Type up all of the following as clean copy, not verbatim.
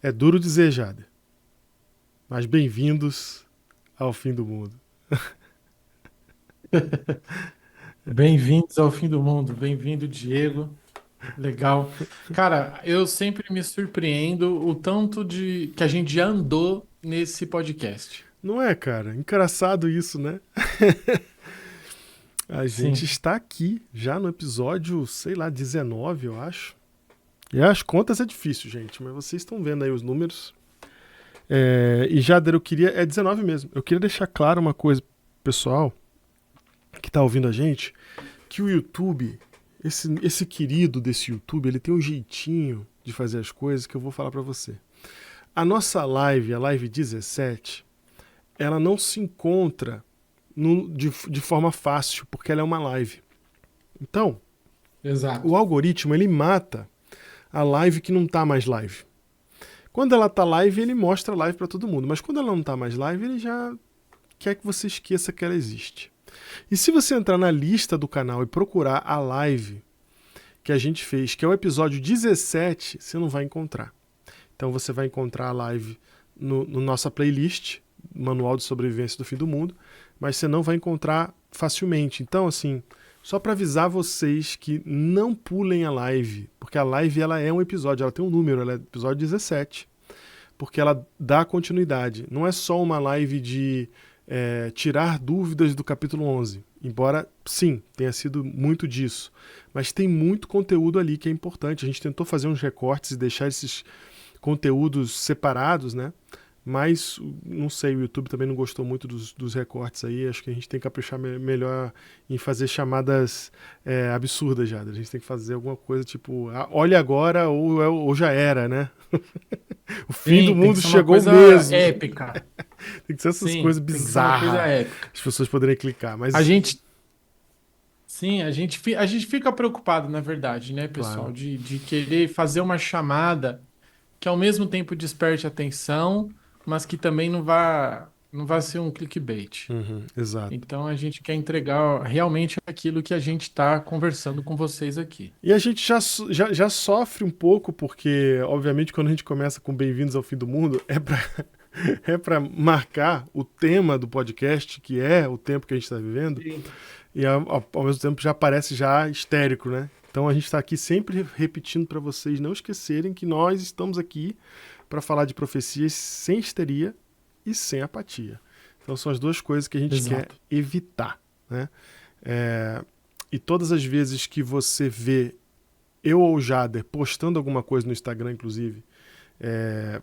É duro dizer, Jader, mas bem-vindos ao fim do mundo. Bem-vindos ao fim do mundo. Bem-vindo, Diego. Legal. Cara, eu sempre me surpreendo o tanto de que a gente já andou nesse podcast. Não é, cara? Engraçado isso, né? A gente Sim, está aqui já no episódio, sei lá, 19, eu acho. E as contas é difícil, gente, mas vocês estão vendo aí os números. E Jader, eu queria. É 19 mesmo. Eu queria deixar claro uma coisa, pessoal, que tá ouvindo a gente, que o YouTube, esse querido desse YouTube, ele tem um jeitinho de fazer as coisas que eu vou falar pra você. A nossa live, a live 17, ela não se encontra de forma fácil, porque ela é uma live. Então, o exato. algoritmo ele mata a live que não tá mais live. Quando ela tá live, ele mostra a live para todo mundo, mas quando ela não tá mais live, ele já quer que você esqueça que ela existe. E se você entrar na lista do canal e procurar a live que a gente fez, que é o episódio 17, você não vai encontrar. Então você vai encontrar a live no nossa playlist, Manual de Sobrevivência do Fim do Mundo, mas você não vai encontrar facilmente. Então, assim, só para avisar vocês que não pulem a live, porque a live ela é um episódio, ela tem um número, ela é episódio 17, porque ela dá continuidade. Não é só uma live de tirar dúvidas do capítulo 11, embora sim, tenha sido muito disso, mas tem muito conteúdo ali que é importante. A gente tentou fazer uns recortes e deixar esses conteúdos separados, né? Mas, não sei, o YouTube também não gostou muito dos recortes aí. Acho que a gente tem que caprichar melhor em fazer chamadas absurdas já. A gente tem que fazer alguma coisa tipo, olha agora ou já era, né? O fim do Sim, tem que mundo ser uma chegou coisa mesmo. épica. Tem que ser essas coisas Sim, tem que ser uma coisa bizarras. épica. As pessoas poderem clicar. A Mas, gente, sim, a gente fica preocupado, na verdade, né, pessoal, claro. de querer fazer uma chamada que ao mesmo tempo desperte atenção, mas que também não vá ser um clickbait. Uhum, exato. Então a gente quer entregar realmente aquilo que a gente está conversando com vocês aqui. E a gente já sofre um pouco, porque, obviamente, quando a gente começa com Bem-vindos ao Fim do Mundo, é pra marcar o tema do podcast, que é o tempo que a gente está vivendo, Sim. e ao mesmo tempo já parece já histérico, né? Então a gente está aqui sempre repetindo para vocês não esquecerem que nós estamos aqui para falar de profecias sem histeria e sem apatia. Então são as duas coisas que a gente quer Exato. evitar, né? É, e todas as vezes que você vê eu ou o Jader postando alguma coisa no Instagram, inclusive, é,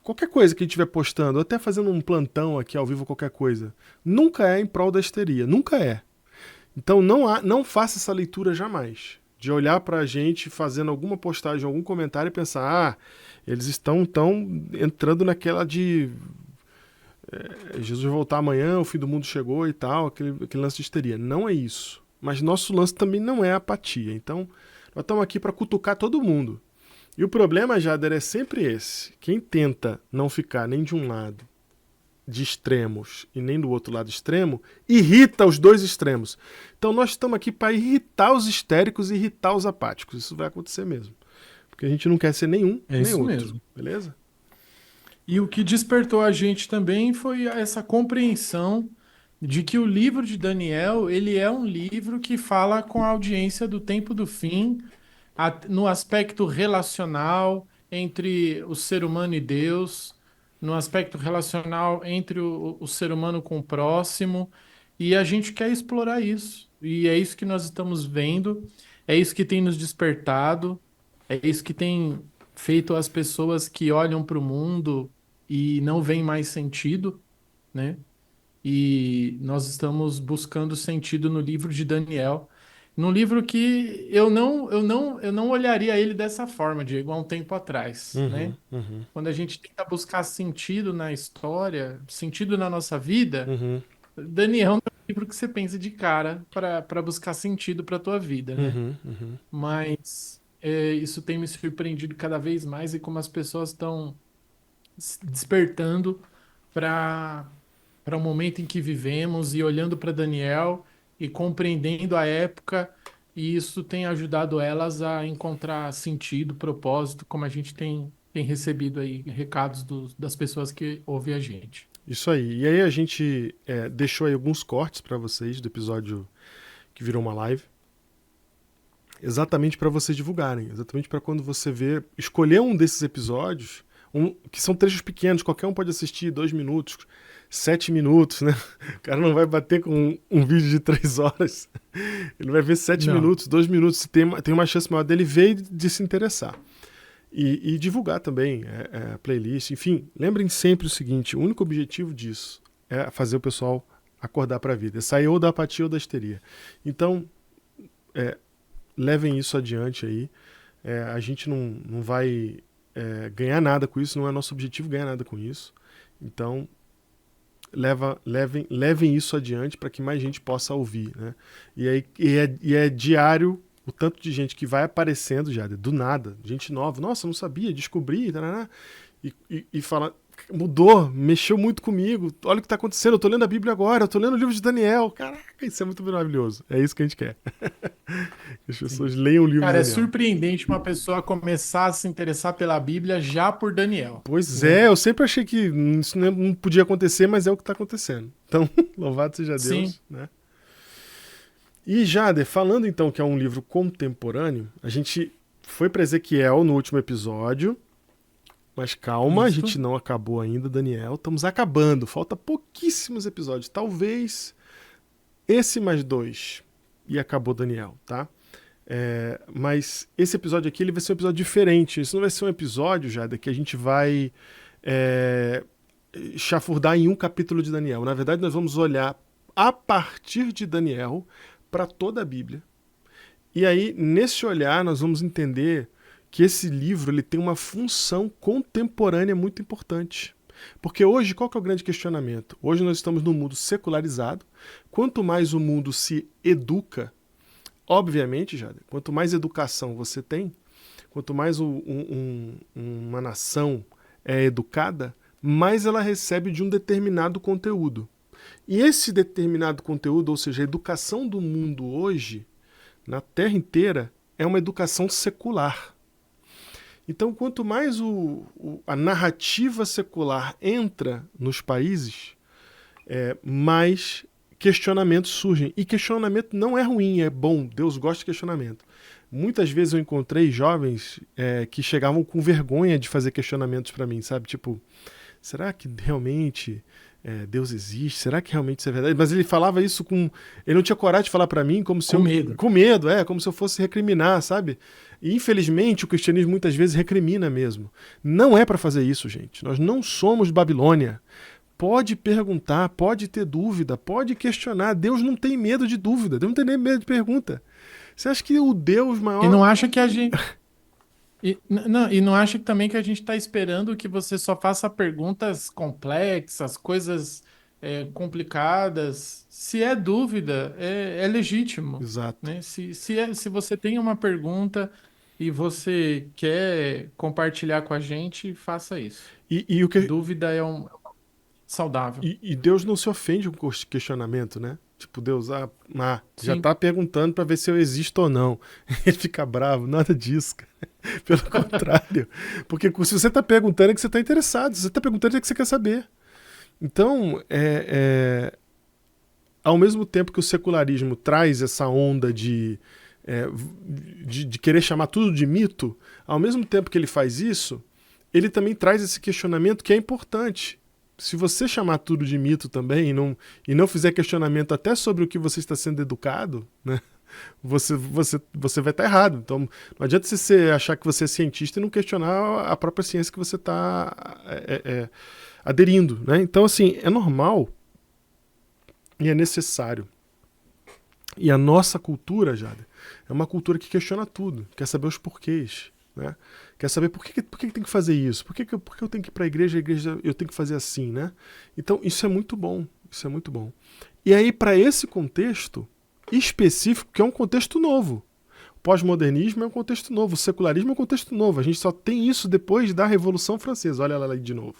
qualquer coisa que a gente estiver postando, ou até fazendo um plantão aqui ao vivo, qualquer coisa, nunca é em prol da histeria, nunca é. Então não faça essa leitura jamais. De olhar pra gente fazendo alguma postagem, algum comentário e pensar, eles estão tão entrando naquela de Jesus vai voltar amanhã, o fim do mundo chegou e tal, aquele lance de histeria. Não é isso. Mas nosso lance também não é apatia. Então, nós estamos aqui para cutucar todo mundo. E o problema, Jader, é sempre esse. Quem tenta não ficar nem de um lado de extremos e nem do outro lado extremo, irrita os dois extremos. Então nós estamos aqui para irritar os histéricos e irritar os apáticos. Isso vai acontecer mesmo. Porque a gente não quer ser nenhum É nem isso outro. mesmo. Beleza? E o que despertou a gente também foi essa compreensão de que o livro de Daniel, ele é um livro que fala com a audiência do tempo do fim, no aspecto relacional entre o ser humano e Deus, no aspecto relacional entre o ser humano com o próximo, e a gente quer explorar isso. E é isso que nós estamos vendo, é isso que tem nos despertado, é isso que tem feito as pessoas que olham para o mundo e não veem mais sentido, né? E nós estamos buscando sentido no livro de Daniel, num livro que eu não olharia ele dessa forma, Diego, há um tempo atrás, Uhum, né? uhum, Quando a gente tenta buscar sentido na história, sentido na nossa vida, uhum, Daniel não é um livro que você pensa de cara para buscar sentido para a tua vida, né? uhum, uhum. Mas isso tem me surpreendido cada vez mais e como as pessoas estão se despertando para o momento em que vivemos e olhando para Daniel e compreendendo a época, e isso tem ajudado elas a encontrar sentido, propósito, como a gente tem tem recebido aí recados das pessoas que ouvem a gente. Isso aí. E aí a gente deixou aí alguns cortes para vocês do episódio que virou uma live. Exatamente para vocês divulgarem. Exatamente para quando você ver, escolher um desses episódios, que são trechos pequenos, qualquer um pode assistir, 2 minutos, 7 minutos, né? O cara não vai bater com um vídeo de 3 horas. Ele vai ver 7 Não. minutos, 2 minutos. Tem uma chance maior dele ver e de se interessar. E divulgar também a playlist. Enfim, lembrem sempre o seguinte: o único objetivo disso é fazer o pessoal acordar para a vida. É sair ou da apatia ou da histeria. Então, levem isso adiante aí. A gente não vai ganhar nada com isso, não é nosso objetivo ganhar nada com isso. Então, levem isso adiante para que mais gente possa ouvir, né? E é diário o tanto de gente que vai aparecendo já, do nada, gente nova, nossa, não sabia, descobri, tarará, e fala, mudou, mexeu muito comigo, olha o que está acontecendo, eu tô lendo a Bíblia agora, eu tô lendo o livro de Daniel, caraca, isso é muito maravilhoso, é isso que a gente quer. Que as Sim. pessoas leiam o livro de Cara, é Daniel. surpreendente uma pessoa começar a se interessar pela Bíblia já por Daniel, Pois né? é, eu sempre achei que isso não podia acontecer, mas é o que está acontecendo. Então, louvado seja Sim, Deus, né? E Jader, falando então que é um livro contemporâneo, a gente foi para Ezequiel no último episódio, mas calma, a isso. gente não acabou ainda, Daniel. Estamos acabando, falta pouquíssimos episódios, talvez esse mais 2 e acabou Daniel, tá? Mas esse episódio aqui ele vai ser um episódio diferente. Isso não vai ser um episódio, Jader, que a gente vai chafurdar em um capítulo de Daniel. Na verdade, nós vamos olhar a partir de Daniel para toda a Bíblia. E aí, nesse olhar, nós vamos entender que esse livro ele tem uma função contemporânea muito importante. Porque hoje, qual que é o grande questionamento? Hoje nós estamos num mundo secularizado. Quanto mais o mundo se educa, obviamente, Jader, quanto mais educação você tem, quanto mais uma nação é educada, mais ela recebe de um determinado conteúdo. E esse determinado conteúdo, ou seja, a educação do mundo hoje, na Terra inteira, é uma educação secular. Então, quanto mais a narrativa secular entra nos países, mais questionamentos surgem. E questionamento não é ruim, é bom. Deus gosta de questionamento. Muitas vezes eu encontrei jovens que chegavam com vergonha de fazer questionamentos para mim, sabe? Tipo, será que realmente Deus existe? Será que realmente isso é verdade? Mas ele falava isso com... Ele não tinha coragem de falar para mim como se Com eu... medo. Com medo, como se eu fosse recriminar, sabe? E infelizmente o cristianismo muitas vezes recrimina mesmo. Não é para fazer isso, gente. Nós não somos Babilônia. Pode perguntar, pode ter dúvida, pode questionar. Deus não tem medo de dúvida, Deus não tem nem medo de pergunta. Você acha que o Deus E maior... não acha que a gente. E não acha também que a gente está esperando que você só faça perguntas complexas, coisas complicadas. Se é dúvida, é legítimo, Exato. né? Se você tem uma pergunta e você quer compartilhar com a gente, faça isso. E, o que, Dúvida é saudável. e Deus não se ofende com questionamento, né? Tipo, Deus, já Sim. tá perguntando para ver se eu existo ou não. Ele fica bravo, nada disso, cara. Pelo contrário. Porque se você tá perguntando é que você tá interessado. Se você tá perguntando é que você quer saber. Então, ao mesmo tempo que o secularismo traz essa onda de querer chamar tudo de mito, ao mesmo tempo que ele faz isso, ele também traz esse questionamento que é importante. Se você chamar tudo de mito também e não fizer questionamento até sobre o que você está sendo educado, né, você vai estar errado. Então, não adianta você achar que você é cientista e não questionar a própria ciência que você está aderindo. Né? Então, assim, é normal e é necessário. E a nossa cultura, Jada, é uma cultura que questiona tudo, quer saber os porquês. Né? Quer saber por que tem que fazer isso? Por que eu tenho que ir para a igreja eu tenho que fazer assim, né? Então, isso é muito bom. Isso é muito bom. E aí, para esse contexto específico, que é um contexto novo. O pós-modernismo é um contexto novo. O secularismo é um contexto novo. A gente só tem isso depois da Revolução Francesa. Olha ela aí de novo.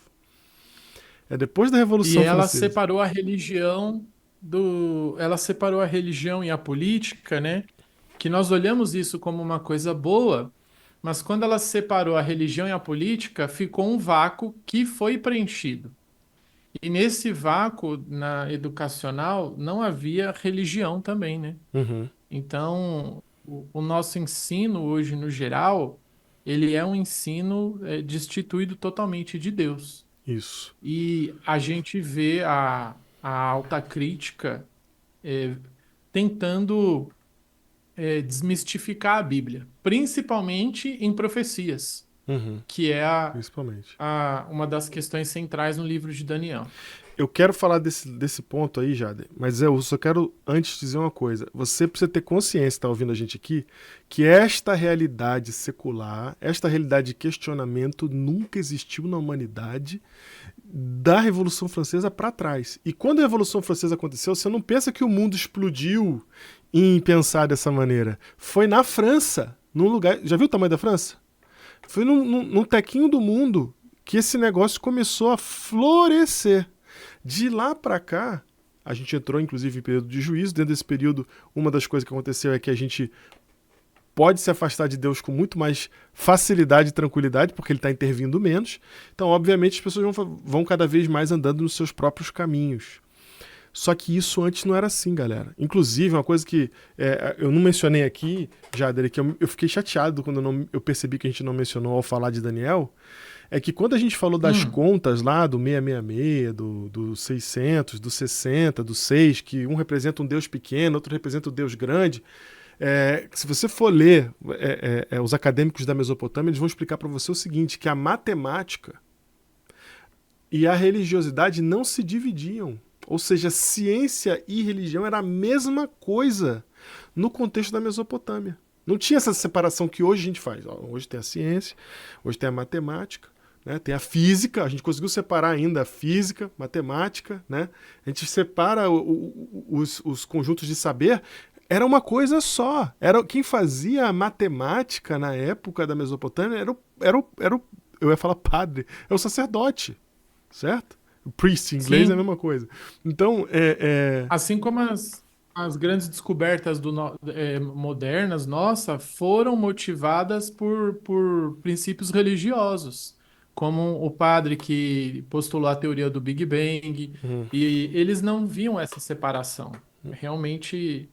É depois da E Revolução ela Francesa. separou a religião ela separou a religião e a política, né? Que nós olhamos isso como uma coisa boa, mas quando ela separou a religião e a política, ficou um vácuo que foi preenchido. E nesse vácuo na educacional não havia religião também, né? Uhum. Então, o nosso ensino hoje, no geral, ele é um ensino destituído totalmente de Deus. Isso. E a gente vê a alta crítica eh, tentando desmistificar a Bíblia, principalmente em profecias, Uhum. que é Principalmente. uma das questões centrais no livro de Daniel. Eu quero falar desse ponto aí, Jader, mas eu só quero antes dizer uma coisa. Você precisa ter consciência, está ouvindo a gente aqui, que esta realidade secular, esta realidade de questionamento nunca existiu na humanidade da Revolução Francesa para trás. E quando a Revolução Francesa aconteceu, você não pensa que o mundo explodiu em pensar dessa maneira. Foi na França, num lugar. Já viu o tamanho da França? Foi num tequinho do mundo que esse negócio começou a florescer. De lá para cá, a gente entrou inclusive em período de juízo. Dentro desse período, uma das coisas que aconteceu é que a gente pode se afastar de Deus com muito mais facilidade e tranquilidade, porque ele está intervindo menos. Então, obviamente, as pessoas vão cada vez mais andando nos seus próprios caminhos. Só que isso antes não era assim, galera. Inclusive, uma coisa que eu não mencionei aqui, Jader, que eu fiquei chateado quando eu percebi que a gente não mencionou ao falar de Daniel, é que quando a gente falou das contas lá do 666, do 600, do 60, do 6, que um representa um Deus pequeno, outro representa um Deus grande, se você for ler os acadêmicos da Mesopotâmia, eles vão explicar para você o seguinte, que a matemática e a religiosidade não se dividiam. Ou seja, ciência e religião era a mesma coisa no contexto da Mesopotâmia. Não tinha essa separação que hoje a gente faz. Hoje tem a ciência, hoje tem a matemática, né? Tem a física, a gente conseguiu separar ainda a física, matemática, né? A gente separa os conjuntos de saber. Era uma coisa só. Quem fazia a matemática na época da Mesopotâmia eu ia falar padre, era o sacerdote, certo? O priest em inglês é a Sim, mesma coisa. Então, assim como as grandes descobertas modernas, nossa, foram motivadas por princípios religiosos, como o padre que postulou a teoria do Big Bang, hum, e eles não viam essa separação. Realmente,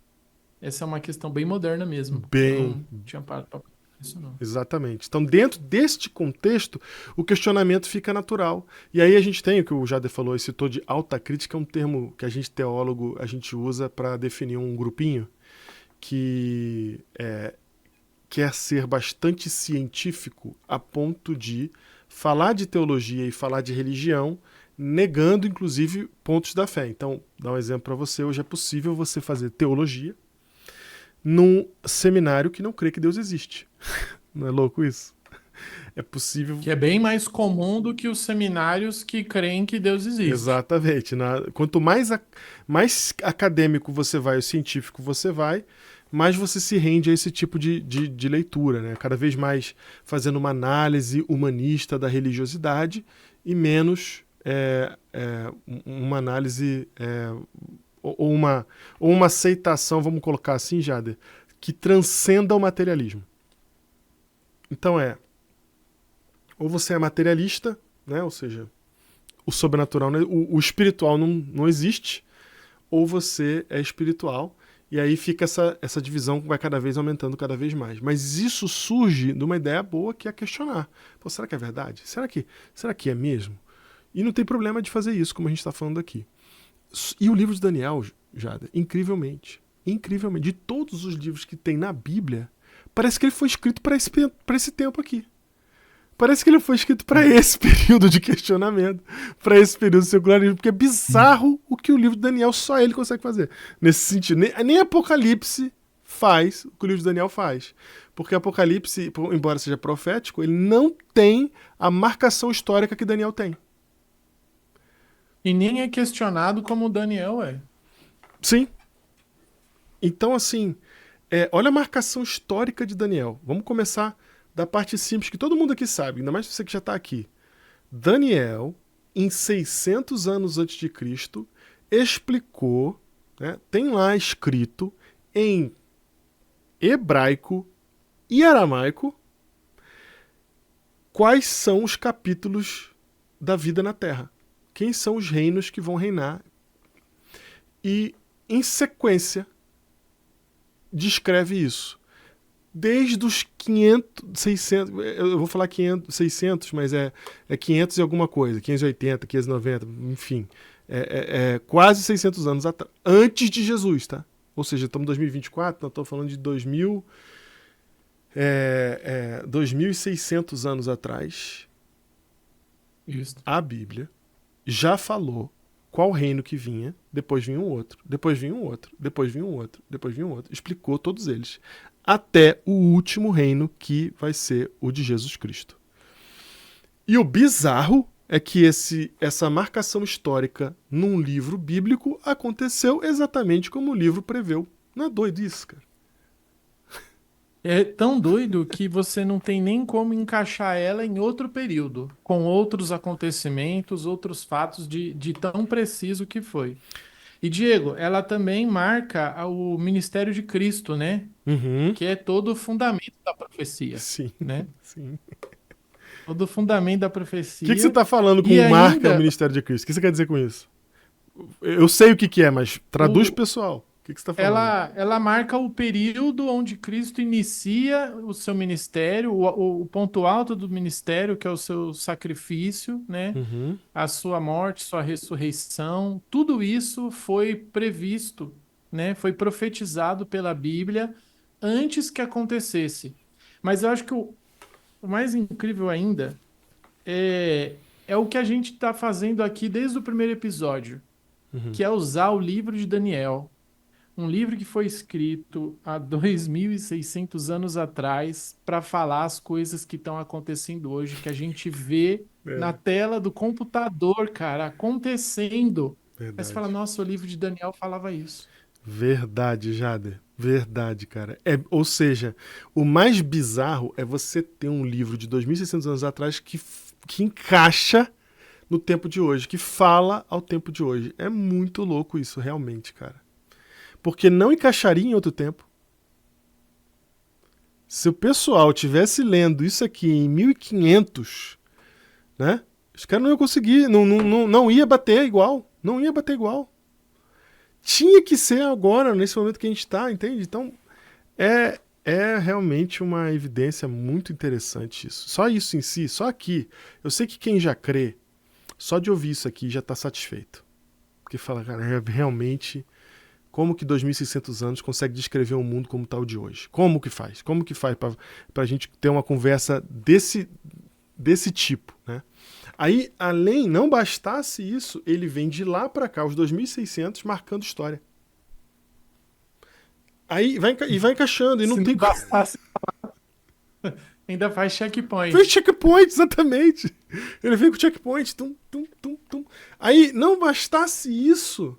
essa é uma questão bem moderna mesmo. Eu bem, não tinha parado para pensar nisso, não. exatamente. Então, dentro deste contexto, o questionamento fica natural. E aí a gente tem o que o Jader falou, esse citou de alta crítica, é um termo que a gente teólogo a gente usa para definir um grupinho que quer ser bastante científico a ponto de falar de teologia e falar de religião, negando inclusive pontos da fé. Então, dá um exemplo para você, hoje é possível você fazer teologia num seminário que não crê que Deus existe. Não é louco isso? É possível. Que é bem mais comum do que os seminários que creem que Deus existe. Exatamente. Quanto mais acadêmico você vai, o científico você vai, mais você se rende a esse tipo de leitura, né? Cada vez mais fazendo uma análise humanista da religiosidade e menos uma análise ou uma aceitação, vamos colocar assim, Jader, que transcenda o materialismo. Então ou você é materialista, né? Ou seja, o sobrenatural, o espiritual não existe, ou você é espiritual, e aí fica essa divisão que vai cada vez aumentando cada vez mais. Mas isso surge de uma ideia boa que é questionar. Pô, será que é verdade? Será que é mesmo? E não tem problema de fazer isso, como a gente está falando aqui. E o livro de Daniel, Jada, incrivelmente, de todos os livros que tem na Bíblia, parece que ele foi escrito para esse tempo aqui. Parece que ele foi escrito para esse período de questionamento, para esse período de secularismo, porque é bizarro o que o livro de Daniel, só ele consegue fazer. Nesse sentido, nem Apocalipse faz o que o livro de Daniel faz. Porque Apocalipse, embora seja profético, ele não tem a marcação histórica que Daniel tem. E nem é questionado como Daniel é. Sim. Então, assim, olha a marcação histórica de Daniel. Vamos começar da parte simples que todo mundo aqui sabe, ainda mais você que já está aqui. Daniel, em 600 anos antes de Cristo, explicou, né, tem lá escrito em hebraico e aramaico, quais são os capítulos da vida na Terra. Quem são os reinos que vão reinar. E, em sequência, descreve isso. Desde os 500, 600, eu vou falar 500, 600, mas é 500 e alguma coisa, 580, 590, enfim. Quase 600 anos atrás, antes de Jesus, tá? Ou seja, estamos em 2024, nós estamos falando de 2.600 anos atrás. Isso. A Bíblia já falou qual reino que vinha, depois vinha um outro, depois vinha um outro, depois vinha um outro, depois vinha um outro. Explicou todos eles. Até o último reino, que vai ser o de Jesus Cristo. E o bizarro é que essa marcação histórica num livro bíblico aconteceu exatamente como o livro preveu. Não é doido isso, cara? É tão doido que você não tem nem como encaixar ela em outro período, com outros acontecimentos, outros fatos de tão preciso que foi. E, Diego, ela também marca o ministério de Cristo, né? Uhum. Que é todo o fundamento da profecia, Sim, né? sim. Todo o fundamento da O profecia. que você está falando com E marca o ainda ministério de Cristo? O que você quer dizer com isso? Eu sei o que é, mas traduz o, pessoal. O que você está falando? ela marca o período onde Cristo inicia o seu ministério, o ponto alto do ministério, que é o seu sacrifício, né? Uhum. A sua morte, sua ressurreição. Tudo isso foi previsto, né? Foi profetizado pela Bíblia antes que acontecesse. Mas eu acho que o mais incrível ainda é o que a gente está fazendo aqui desde o primeiro episódio, Uhum. que é usar o livro de Daniel. Um livro que foi escrito há 2.600 anos atrás para falar as coisas que estão acontecendo hoje, que a gente vê na É, tela do computador, cara, acontecendo. Aí você fala, verdade. nossa, o livro de Daniel falava isso. Verdade, Jader. Verdade, cara. Ou seja, o mais bizarro é você ter um livro de 2.600 anos atrás que encaixa no tempo de hoje, que fala ao tempo de hoje. É muito louco isso, realmente, cara. Porque não encaixaria em outro tempo. Se o pessoal tivesse lendo isso aqui em 1500, né? Os caras não iam conseguir, não ia bater igual. Não ia bater igual. Tinha que ser agora, nesse momento que a gente está, entende? Então, é realmente uma evidência muito interessante isso. Só isso em si, só aqui. Eu sei que quem já crê, só de ouvir isso aqui já está satisfeito. Porque fala, cara, realmente, como que 2.600 anos consegue descrever um mundo como está o de hoje? Como que faz? Como que faz para a gente ter uma conversa desse tipo, né? Aí, além, não bastasse isso, ele vem de lá para cá, os 2.600, marcando história. Aí vai encaixando e não Se não tem. bastasse, ainda faz Vem checkpoint. checkpoint, exatamente. Ele vem com checkpoint. Tum, tum, tum, tum. Aí, não bastasse isso,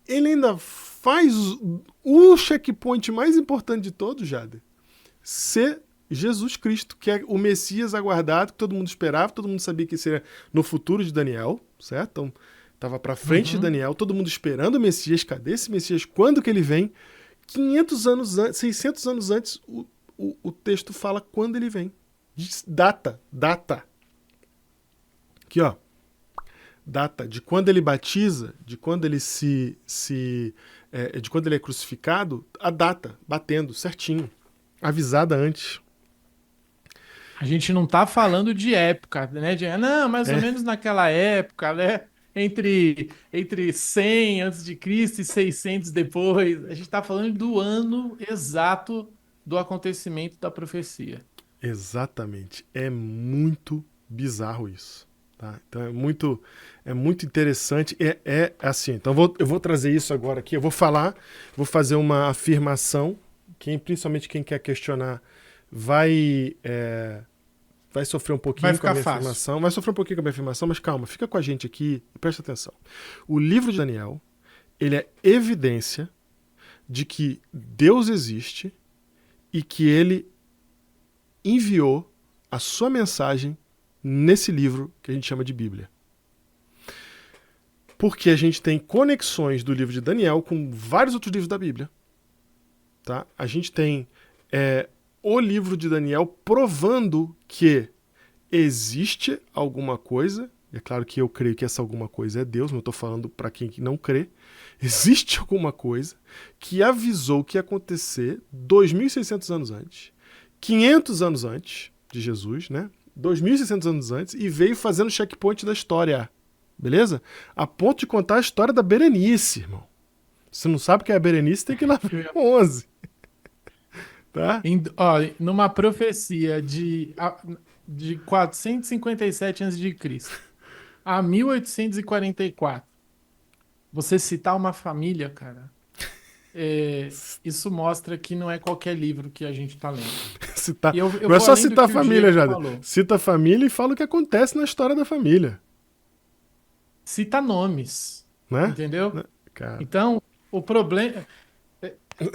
ele ainda faz o checkpoint mais importante de todos, Jader, ser Jesus Cristo, que é o Messias aguardado, que todo mundo esperava, todo mundo sabia que seria no futuro de Daniel, certo? Então, estava para frente de Uhum. Daniel, todo mundo esperando o Messias. Cadê esse Messias? Quando que ele vem? 500 anos antes, 600 anos antes, o texto fala quando ele vem. Data. Aqui, ó. Data de quando ele batiza, de quando ele de quando ele é crucificado, a data, batendo certinho, avisada antes. A gente não tá falando de época, né? Não, mais ou É, menos naquela época, né? Entre 100 antes de Cristo e 600 depois. A gente tá falando do ano exato do acontecimento da profecia. exatamente. É muito bizarro isso. Tá? Então é muito interessante. Assim. Então eu vou trazer isso agora aqui. Eu vou fazer uma afirmação. Principalmente quem quer questionar vai vai sofrer um Vai pouquinho com a ficar minha fácil. afirmação. Vai sofrer um pouquinho com a minha afirmação, mas calma, fica com a gente aqui e presta atenção. O livro de Daniel, ele é evidência de que Deus existe e que ele enviou a sua mensagem nesse livro que a gente chama de Bíblia. Porque a gente tem conexões do livro de Daniel com vários outros livros da Bíblia. Tá? A gente tem o livro de Daniel provando que existe alguma coisa, é claro que eu creio que essa alguma coisa é Deus, mas eu estou falando para quem não crê, existe alguma coisa que avisou o que ia acontecer 2.600 anos antes, 500 anos antes de Jesus, né? 2.600 anos antes, e veio fazendo checkpoint da história, beleza? A ponto de contar a história da Berenice, irmão. Se não sabe o que é a Berenice, tem que ir lá ver 11. Tá? Numa profecia de 457 a.C. a 1844, você citar uma família, cara, isso mostra que não é qualquer livro que a gente tá lendo. Citar. Não é só citar a família, Jada. Cita a família e fala o que acontece na história da família. Cita nomes, né? Entendeu? Né? Cara. Então, o problema...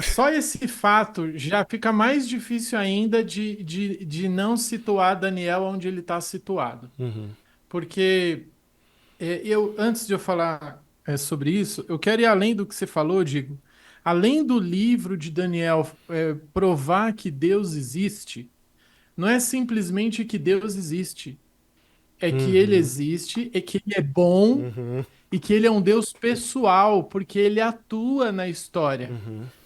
Só esse fato já fica mais difícil ainda de não situar Daniel onde ele está situado. Uhum. Porque antes de eu falar sobre isso, eu quero ir além do que você falou, Digo. Além do livro de Daniel provar que Deus existe, não é simplesmente que Deus existe. É que ele existe, é que ele é bom e que ele é um Deus pessoal, porque ele atua na história.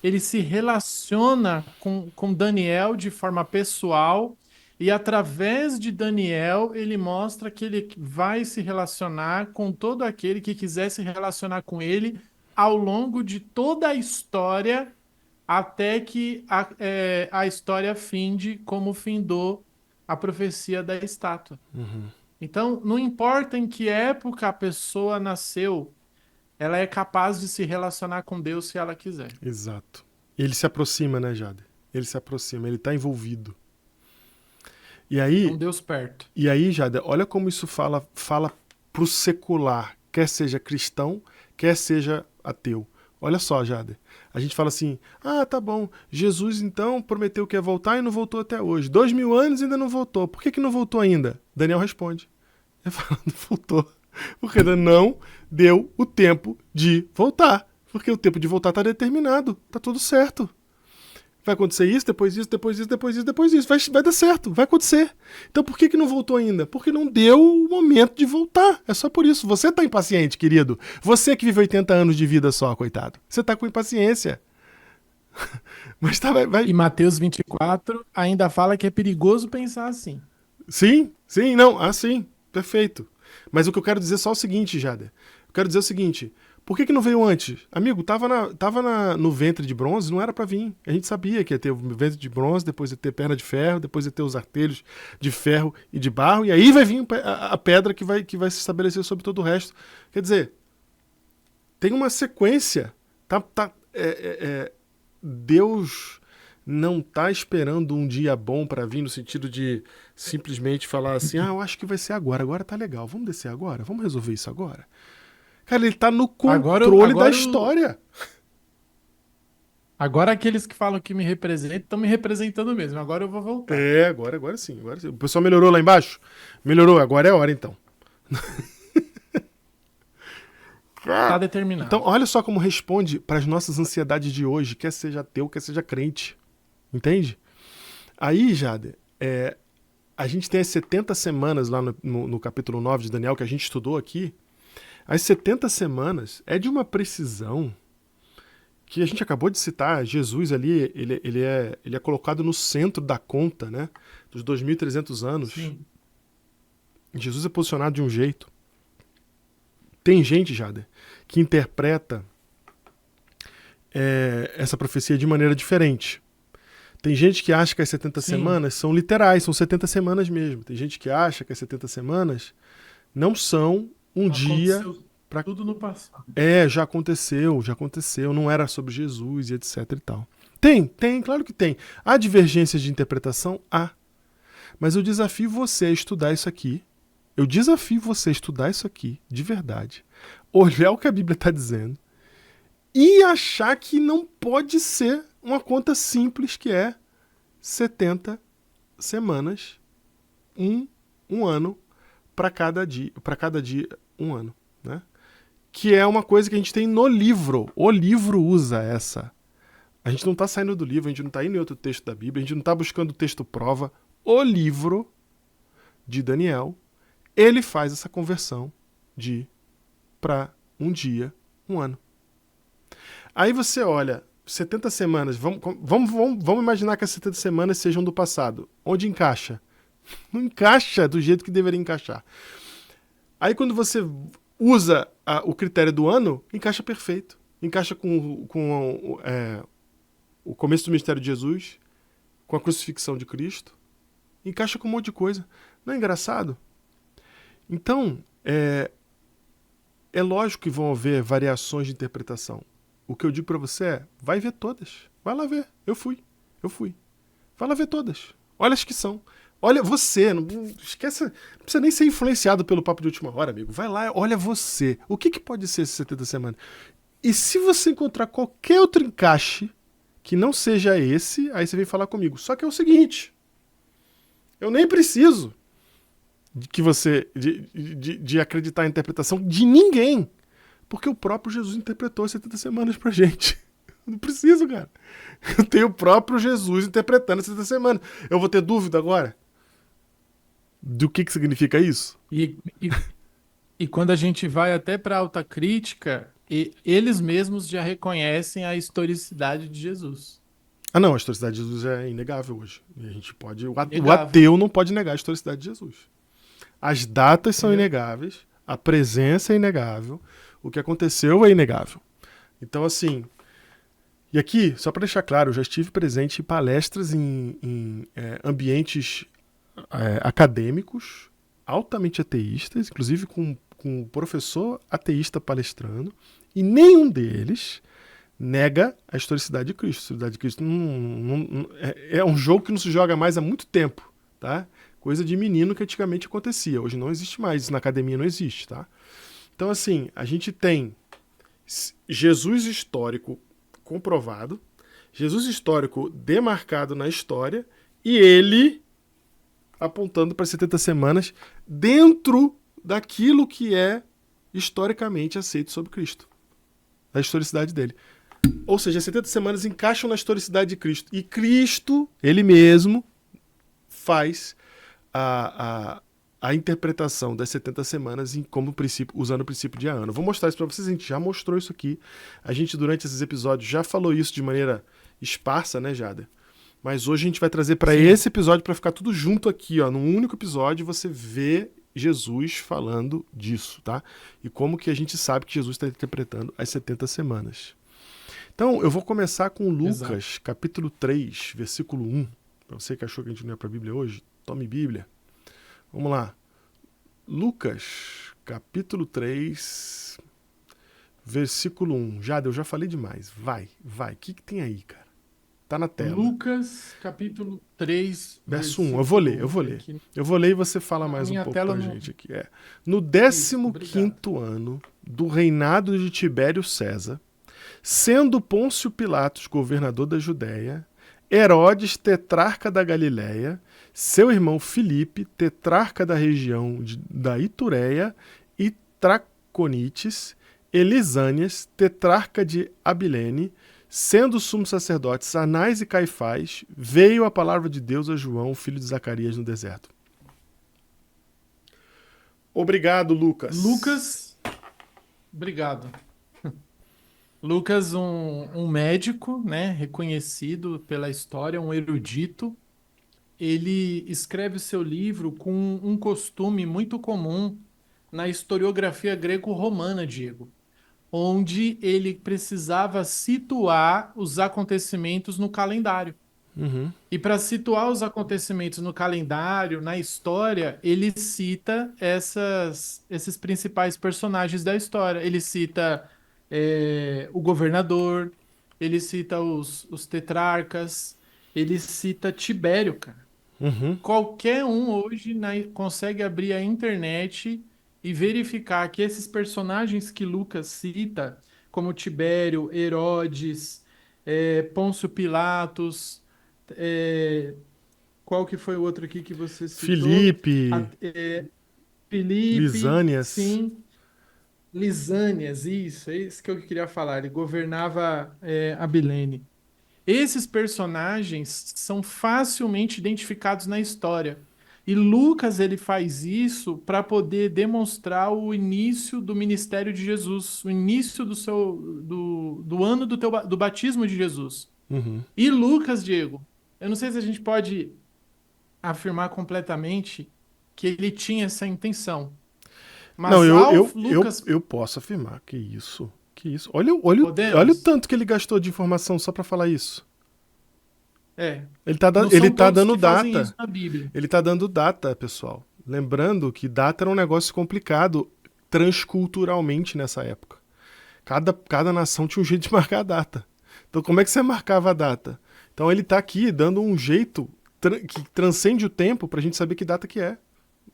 Ele se relaciona com Daniel de forma pessoal e através de Daniel ele mostra que ele vai se relacionar com todo aquele que quiser se relacionar com ele ao longo de toda a história até que a história finde como findou a profecia da estátua. Então, não importa em que época a pessoa nasceu, ela é capaz de se relacionar com Deus se ela quiser. Exato. Ele se aproxima, né, Jade? Ele se aproxima, ele está envolvido. E aí, um Deus perto. E aí, Jade, olha como isso fala pro secular, quer seja cristão, quer seja ateu. Olha só, Jade. A gente fala assim, tá bom, Jesus então prometeu que ia voltar e não voltou até hoje. 2.000 anos e ainda não voltou. Por que não voltou ainda? Daniel responde. Ele fala, não voltou. Porque ainda não deu o tempo de voltar. Porque o tempo de voltar está determinado. Tá tudo certo. Vai acontecer isso, depois isso, depois isso, depois isso, depois isso. Vai dar certo, vai acontecer. Então por que não voltou ainda? Porque não deu o momento de voltar. É só por isso. Você tá impaciente, querido. Você que vive 80 anos de vida só, coitado. Você tá com impaciência. Mas tá, vai. E Mateus 24 ainda fala que é perigoso pensar assim. Sim, sim. Perfeito. Mas o que eu quero dizer é só o seguinte, Jader. Eu quero dizer o seguinte... Por que não veio antes? Amigo, tava no ventre de bronze, não era para vir. A gente sabia que ia ter o ventre de bronze, depois ia ter perna de ferro, depois ia ter os artelhos de ferro e de barro, e aí vai vir a pedra que vai se estabelecer sobre todo o resto. Quer dizer, tem uma sequência. Deus não está esperando um dia bom para vir, no sentido de simplesmente falar assim, eu acho que vai ser agora tá legal, vamos descer agora, vamos resolver isso agora. Cara, ele tá no controle da história. Agora aqueles que falam que me representam estão me representando mesmo. Agora eu vou voltar. Agora sim. O pessoal melhorou lá embaixo? Melhorou, agora é a hora então. Tá determinado. Então, olha só como responde para as nossas ansiedades de hoje, quer seja ateu, quer seja crente. Entende? Aí, Jade, a gente tem as 70 semanas lá no capítulo 9 de Daniel, que a gente estudou aqui. As 70 semanas é de uma precisão que a gente acabou de citar. Jesus ali, ele é colocado no centro da conta, né? Dos 2.300 anos. Sim. Jesus é posicionado de um jeito. Tem gente, Jada, que interpreta essa profecia de maneira diferente. Tem gente que acha que as 70 semanas são literais, são 70 semanas mesmo. Tem gente que acha que as 70 semanas não são dia pra... tudo no passado. Já aconteceu, não era sobre Jesus e etc e tal. Tem, claro que tem. Há divergências de interpretação? Há. Mas eu desafio você a estudar isso aqui. De verdade. Olhar o que a Bíblia está dizendo e achar que não pode ser uma conta simples que é 70 semanas, um ano, para cada dia, um ano, né? Que é uma coisa que a gente tem no livro. O livro usa essa. A gente não está saindo do livro, a gente não está indo em outro texto da Bíblia, a gente não está buscando o texto prova. O livro de Daniel, ele faz essa conversão de para um dia, um ano. Aí você olha, 70 semanas, vamos imaginar que as 70 semanas sejam do passado. Onde encaixa? Não encaixa do jeito que deveria encaixar. Aí quando você usa o critério do ano, encaixa perfeito. Encaixa com o começo do ministério de Jesus, com a crucifixão de Cristo. Encaixa com um monte de coisa. Não é engraçado? Então, é lógico que vão haver variações de interpretação. O que eu digo para você é, vai ver todas. Vai lá ver. Eu fui. Vai lá ver todas. Olha as que são. Olha você, não esquece, não precisa nem ser influenciado pelo papo de última hora, amigo. Vai lá, olha você. O que pode ser esses 70 semanas? E se você encontrar qualquer outro encaixe que não seja esse, aí você vem falar comigo. Só que é o seguinte, eu nem preciso de acreditar na interpretação de ninguém, porque o próprio Jesus interpretou as 70 semanas pra gente. Não preciso, cara. Eu tenho o próprio Jesus interpretando as 70 semanas. Eu vou ter dúvida agora? Do que significa isso? E quando a gente vai até para alta crítica, eles mesmos já reconhecem a historicidade de Jesus. Ah, não, a historicidade de Jesus é inegável hoje. E a gente pode. O Inegável. ateu não pode negar a historicidade de Jesus. As datas são inegáveis, a presença é inegável, o que aconteceu é inegável. Então, assim. E aqui, só para deixar claro, eu já estive presente em palestras em ambientes acadêmicos, altamente ateístas, inclusive com um professor ateísta palestrando, e nenhum deles nega a historicidade de Cristo. A historicidade de Cristo é um jogo que não se joga mais há muito tempo, tá? Coisa de menino que antigamente acontecia. Hoje não existe mais, isso na academia não existe, tá? Então, assim, a gente tem Jesus histórico comprovado, Jesus histórico demarcado na história, e ele apontando para 70 semanas dentro daquilo que é historicamente aceito sobre Cristo, da historicidade dele. Ou seja, as 70 semanas encaixam na historicidade de Cristo. E Cristo, ele mesmo, faz a interpretação das 70 semanas como princípio, usando o princípio de ano. Vou mostrar isso para vocês, a gente já mostrou isso aqui. A gente, durante esses episódios, já falou isso de maneira esparsa, né, Jada? Mas hoje a gente vai trazer para esse episódio, para ficar tudo junto aqui, ó, num único episódio, você vê Jesus falando disso, tá? E como que a gente sabe que Jesus está interpretando as 70 semanas. Então, eu vou começar com Lucas, capítulo 3, versículo 1. Para você que achou que a gente não ia para a Bíblia hoje, tome Bíblia. Vamos lá. Lucas, capítulo 3, versículo 1. Jada, eu já falei demais. Vai. O que tem aí, cara? Tá na tela. Lucas, capítulo 3, verso 1. Eu vou ler. Aqui. Eu vou ler e você fala mais um pouco pra gente aqui. No 15º ano do reinado de Tibério César, sendo Pôncio Pilatos governador da Judéia, Herodes tetrarca da Galiléia, seu irmão Filipe, tetrarca da região da Itureia e Traconites, Elisânias, tetrarca de Abilene, sendo sumos sacerdotes Anás e Caifás, veio a palavra de Deus a João, filho de Zacarias, no deserto. Obrigado, Lucas. Obrigado. Lucas, um médico, né, reconhecido pela história, um erudito. Ele escreve o seu livro com um costume muito comum na historiografia greco-romana, Diego, onde ele precisava situar os acontecimentos no calendário. Uhum. E para situar os acontecimentos no calendário, na história, ele cita esses principais personagens da história. Ele cita o governador, ele cita os tetrarcas, ele cita Tibério, cara. Uhum. Qualquer um hoje consegue abrir a internet e verificar que esses personagens que Lucas cita, como Tibério, Herodes, Pôncio Pilatos, qual que foi o outro aqui que você citou? Filipe, Lisânias. Sim. Lisânias, isso, é isso que eu queria falar. Ele governava Abilene. Esses personagens são facilmente identificados na história. E Lucas ele faz isso para poder demonstrar o início do ministério de Jesus, o início do ano do batismo de Jesus. Uhum. E Lucas, Diego, eu não sei se a gente pode afirmar completamente que ele tinha essa intenção, Não, mas ao Lucas, eu posso afirmar que isso. Que isso. Olha o podemos? tanto que ele gastou de informação só pra falar isso. É, não Ele são tá todos dando que fazem data. isso na Bíblia. Ele tá dando data, pessoal. Lembrando que data era um negócio complicado transculturalmente nessa época. Cada nação tinha um jeito de marcar a data. Então, como é que você marcava a data? Então, ele tá aqui dando um jeito que transcende o tempo pra gente saber que data que é.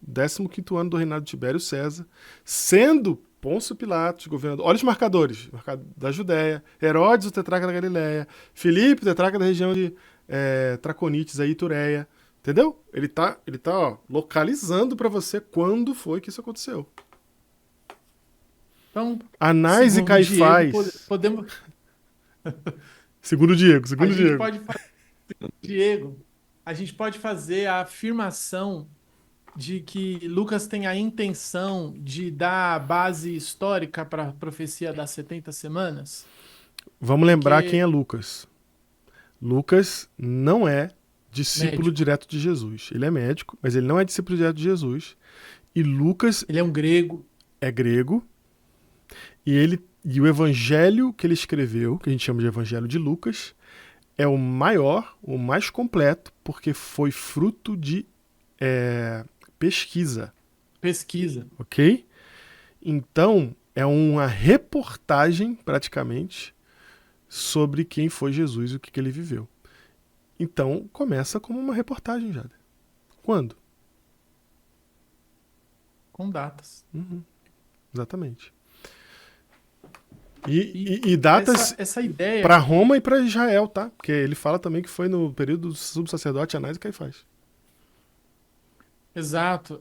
15º ano do reinado de Tibério César, sendo Pôncio Pilatos, governador. Olha os marcadores: da Judéia, Herodes, o tetrarca da Galiléia, Filipe, o tetrarca da região de Traconites, aí, Tureia. Entendeu? Ele tá ó, localizando para você quando foi que isso aconteceu. Então, Anás e segundo o Diego, Caifás. podemos, Segundo o Diego, a segundo o gente Diego. pode, Diego, a gente pode fazer a afirmação de que Lucas tem a intenção de dar a base histórica para a profecia das 70 semanas? Vamos lembrar quem é Porque Lucas. Lucas não é discípula médico, direto de Jesus. Ele é médico, mas ele não é discípulo direto de Jesus. E Lucas ele é um grego. é grego. E o evangelho que ele escreveu, que a gente chama de evangelho de Lucas, é o maior, o mais completo, porque foi fruto de pesquisa, Pesquisa. ok? Então, é uma reportagem, praticamente, sobre quem foi Jesus e o que ele viveu. Então, começa como uma reportagem, Jada. Quando? Com datas. Uhum, exatamente. E E datas essa ideia, para Roma e para Israel, tá? Porque ele fala também que foi no período do sumo sacerdote Anás e Caifás. exato,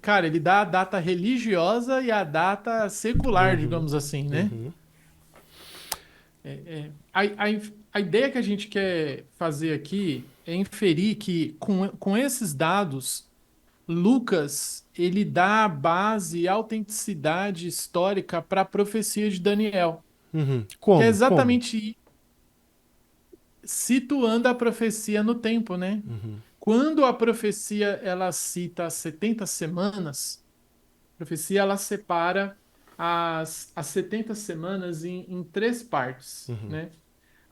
cara, ele dá a data religiosa e a data secular, Uhum, digamos assim, né? uhum, A ideia que a gente quer fazer aqui é inferir que com esses dados, Lucas, ele dá a base e autenticidade histórica para a profecia de Daniel, uhum. que é Como? Como? exatamente situando a profecia no tempo, né? Uhum, Quando a profecia ela cita as 70 semanas, a profecia ela separa as 70 semanas em três partes, uhum. né?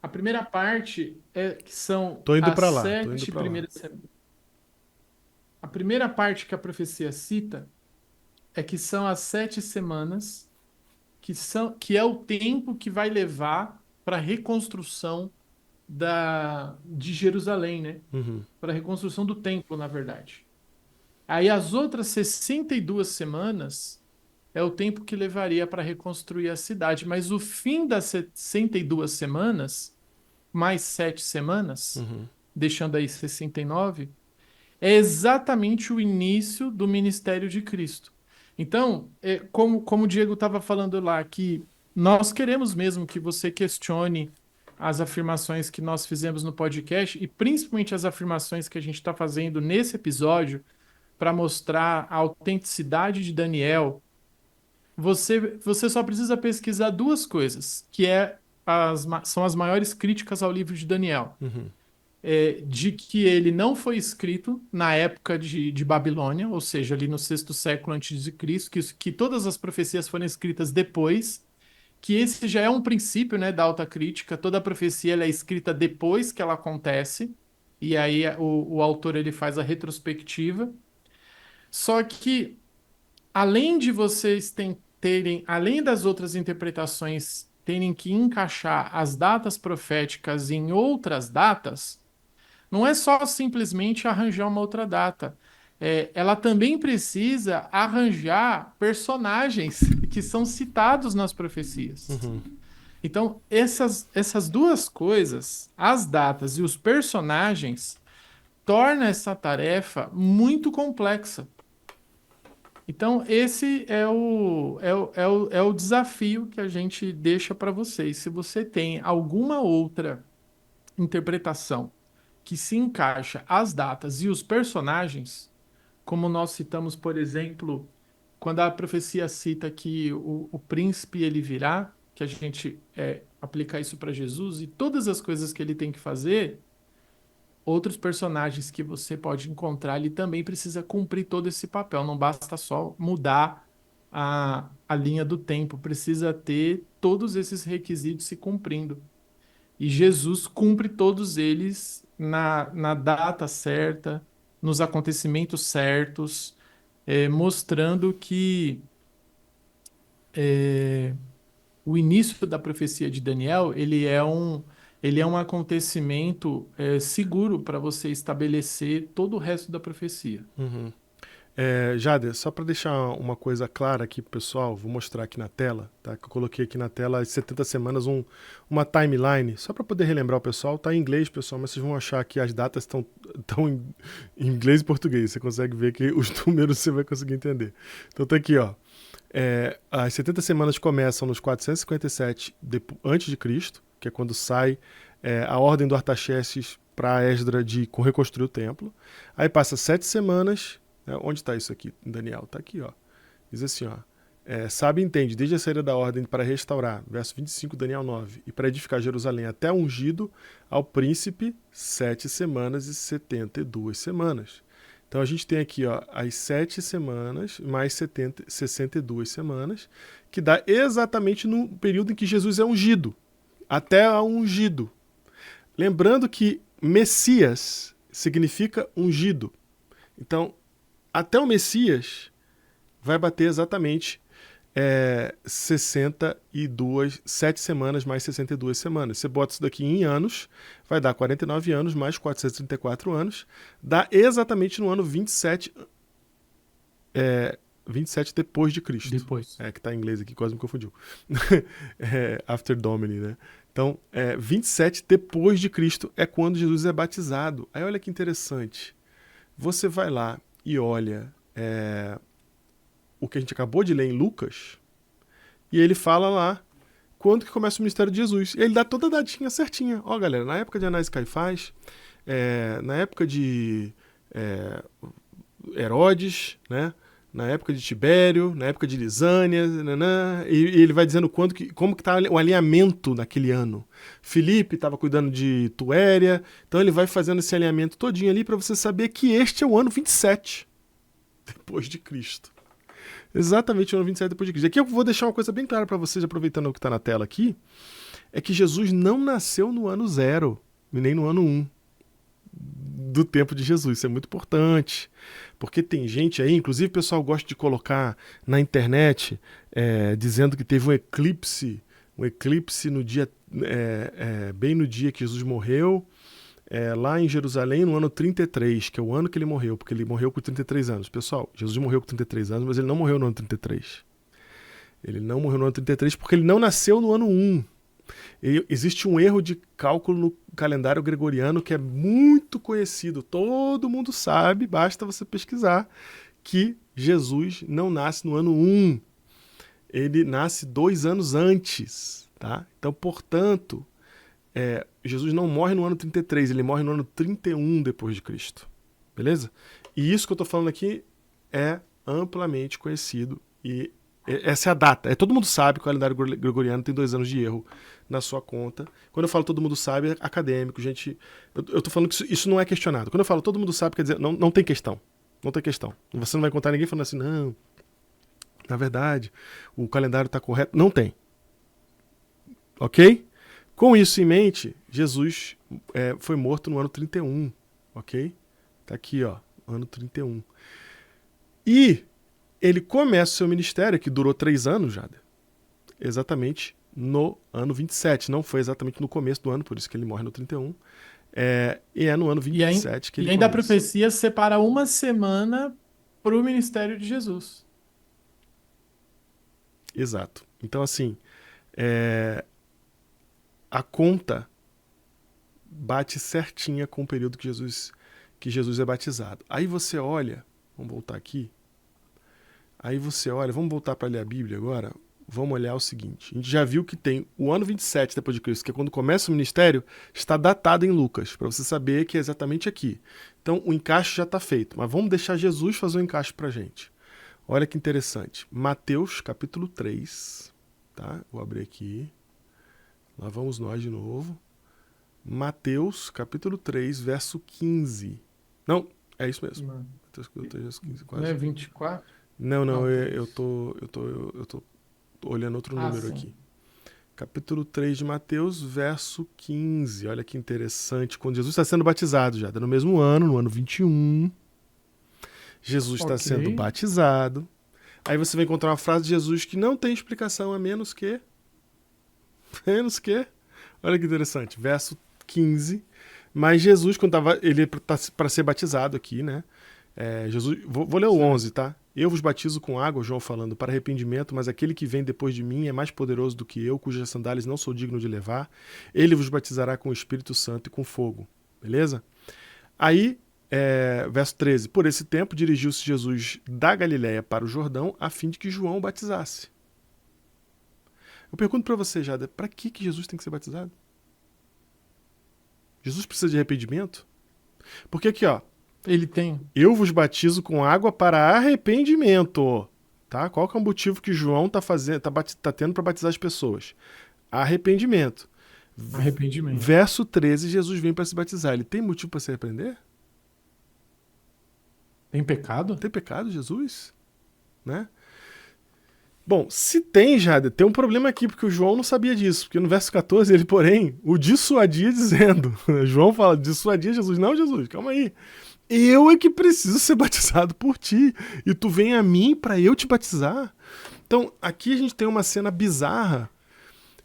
A primeira parte é que são Tô indo as para lá, tô indo sete para lá. primeiras semanas. A primeira parte que a profecia cita é que são as 7 semanas que é o tempo que vai levar para a reconstrução de Jerusalém, né? Uhum, Para a reconstrução do templo, na verdade. Aí as outras 62 semanas é o tempo que levaria para reconstruir a cidade, mas o fim das 62 semanas, mais 7 semanas, uhum, deixando aí 69, é exatamente o início do ministério de Cristo. Então, como o Diego estava falando lá, que nós queremos mesmo que você questione as afirmações que nós fizemos no podcast e principalmente as afirmações que a gente está fazendo nesse episódio para mostrar a autenticidade de Daniel. Você só precisa pesquisar duas coisas, que são as maiores críticas ao livro de Daniel. uhum, De que ele não foi escrito na época de Babilônia, ou seja, ali no sexto século antes de Cristo, que todas as profecias foram escritas depois, que esse já é um princípio, né, da alta crítica. Toda profecia ela é escrita depois que ela acontece, e aí o autor ele faz a retrospectiva. Só que além de vocês terem, além das outras interpretações terem que encaixar as datas proféticas em outras datas, não é só simplesmente arranjar uma outra data. Ela também precisa arranjar personagens que são citados nas profecias. uhum. Então, essas duas coisas, as datas e os personagens, torna essa tarefa muito complexa. Então, esse é o desafio que a gente deixa para vocês. Se você tem alguma outra interpretação que se encaixa as datas e os personagens, como nós citamos, por exemplo, quando a profecia cita que o príncipe ele virá, que a gente aplicar isso para Jesus e todas as coisas que ele tem que fazer, outros personagens que você pode encontrar, ele também precisa cumprir todo esse papel. Não basta só mudar a linha do tempo, precisa ter todos esses requisitos se cumprindo. E Jesus cumpre todos eles na data certa, nos acontecimentos certos, mostrando que o início da profecia de Daniel, ele é um acontecimento seguro para você estabelecer todo o resto da profecia. Uhum. Jader, só para deixar uma coisa clara aqui pro pessoal, vou mostrar aqui na tela, tá? Que eu coloquei aqui na tela as 70 semanas, uma timeline, só para poder relembrar o pessoal. Tá em inglês, pessoal, mas vocês vão achar que as datas estão em inglês e português. Você consegue ver que os números você vai conseguir entender. Então tá aqui, ó. As 70 semanas começam nos 457 antes de Cristo, que é quando sai a ordem do Artaxerxes para Esdra de reconstruir o templo. Aí passa 7 semanas. Onde está isso aqui, Daniel? Está aqui, ó. Diz assim, ó. Sabe e entende, desde a saída da ordem para restaurar, verso 25, Daniel 9, e para edificar Jerusalém até ungido ao príncipe, 7 semanas e 72 semanas. Então a gente tem aqui, ó, as 7 semanas mais 62 semanas, que dá exatamente no período em que Jesus é ungido, até a ungido. Lembrando que Messias significa ungido. Então, até o Messias vai bater exatamente 7 semanas mais 62 semanas. Você bota isso daqui em anos, vai dar 49 anos mais 434 anos, dá exatamente no ano 27 depois de Cristo. Depois. Que está em inglês aqui, quase me confundiu. After Domini, né? Então, 27 depois de Cristo é quando Jesus é batizado. Aí olha que interessante. Você vai lá e olha o que a gente acabou de ler em Lucas, e ele fala lá quando que começa o ministério de Jesus. E ele dá toda a datinha certinha. Ó, galera, na época de Anás e Caifás, na época de Herodes, né? Na época de Tibério, na época de Lisânia, e ele vai dizendo como que está o alinhamento naquele ano. Filipe estava cuidando de Tuéria, então ele vai fazendo esse alinhamento todinho ali para você saber que este é o ano 27 depois de Cristo. Exatamente o ano 27 depois de Cristo. Aqui eu vou deixar uma coisa bem clara para vocês, aproveitando o que está na tela aqui, é que Jesus não nasceu no ano 0, e nem no ano 1 do tempo de Jesus. Isso é muito importante, porque tem gente aí, inclusive o pessoal gosta de colocar na internet dizendo que teve um eclipse no dia, bem no dia que Jesus morreu, lá em Jerusalém no ano 33, que é o ano que ele morreu, porque ele morreu com 33 anos. Pessoal, Jesus morreu com 33 anos, mas ele não morreu no ano 33. Ele não morreu no ano 33 porque ele não nasceu no ano 1. Existe um erro de cálculo no calendário gregoriano que é muito conhecido. Todo mundo sabe, basta você pesquisar, que Jesus não nasce no ano 1. Ele nasce 2 anos antes. Tá? Então, portanto, Jesus não morre no ano 33, ele morre no ano 31 depois de Cristo. Beleza? E isso que eu estou falando aqui é amplamente conhecido e essa é a data. Todo mundo sabe que o calendário gregoriano tem 2 anos de erro na sua conta. Quando eu falo todo mundo sabe, é acadêmico, gente. Eu tô falando que isso não é questionado. Quando eu falo todo mundo sabe, quer dizer, não tem questão. Não tem questão. Você não vai encontrar ninguém falando assim, não, na verdade, o calendário está correto. Não tem. Ok? Com isso em mente, Jesus foi morto no ano 31. Ok? Tá aqui, ó, ano 31. E ele começa o seu ministério, que durou 3 anos, Jader, exatamente no ano 27. Não foi exatamente no começo do ano, por isso que ele morre no 31. E é no ano 27 que ele E ainda começa. a profecia separa uma semana para o ministério de Jesus. Exato. Então, assim, a conta bate certinha com o período que Jesus é batizado. Aí você olha, vamos voltar aqui, vamos voltar para ler a Bíblia agora, vamos olhar o seguinte. A gente já viu que tem o ano 27 depois de Cristo, que é quando começa o ministério, está datado em Lucas, para você saber que é exatamente aqui. Então, o encaixe já está feito, mas vamos deixar Jesus fazer o encaixe para a gente. Olha que interessante. Mateus, capítulo 3, tá? Vou abrir aqui. Lá vamos nós de novo. Mateus, capítulo 3, verso 15. Não, é isso mesmo. Não, Mateus, capítulo 3, verso 15, não é quase. 24? Não, Não, eu tô olhando outro número sim. aqui. Capítulo 3 de Mateus, verso 15. Olha que interessante. Quando Jesus está sendo batizado já, no mesmo ano, no ano 21, Jesus está sendo batizado. Aí você vai encontrar uma frase de Jesus que não tem explicação, a menos que... Olha que interessante. Verso 15. Mas Jesus, quando ele está para ser batizado aqui, né? Jesus, vou ler o 11, tá? Eu vos batizo com água, João falando, para arrependimento, mas aquele que vem depois de mim é mais poderoso do que eu, cujas sandálias não sou digno de levar. Ele vos batizará com o Espírito Santo e com fogo. Beleza? Aí, verso 13. Por esse tempo, dirigiu-se Jesus da Galiléia para o Jordão, a fim de que João o batizasse. Eu pergunto para você, Jada, para que Jesus tem que ser batizado? Jesus precisa de arrependimento? Porque aqui, ó, Ele tem. eu vos batizo com água para arrependimento. Tá? Qual que é o motivo que João tá tendo para batizar as pessoas? Arrependimento. Arrependimento. Verso 13, Jesus vem para se batizar. Ele tem motivo para se arrepender? Tem pecado? Tem pecado, Jesus? Né? Bom, se tem, Jada, tem um problema aqui, porque o João não sabia disso. Porque no verso 14, ele, porém, o dissuadia dizendo. João fala, dissuadia Jesus. Não, Jesus, calma aí. Eu é que preciso ser batizado por ti. E tu vem a mim para eu te batizar. Então, aqui a gente tem uma cena bizarra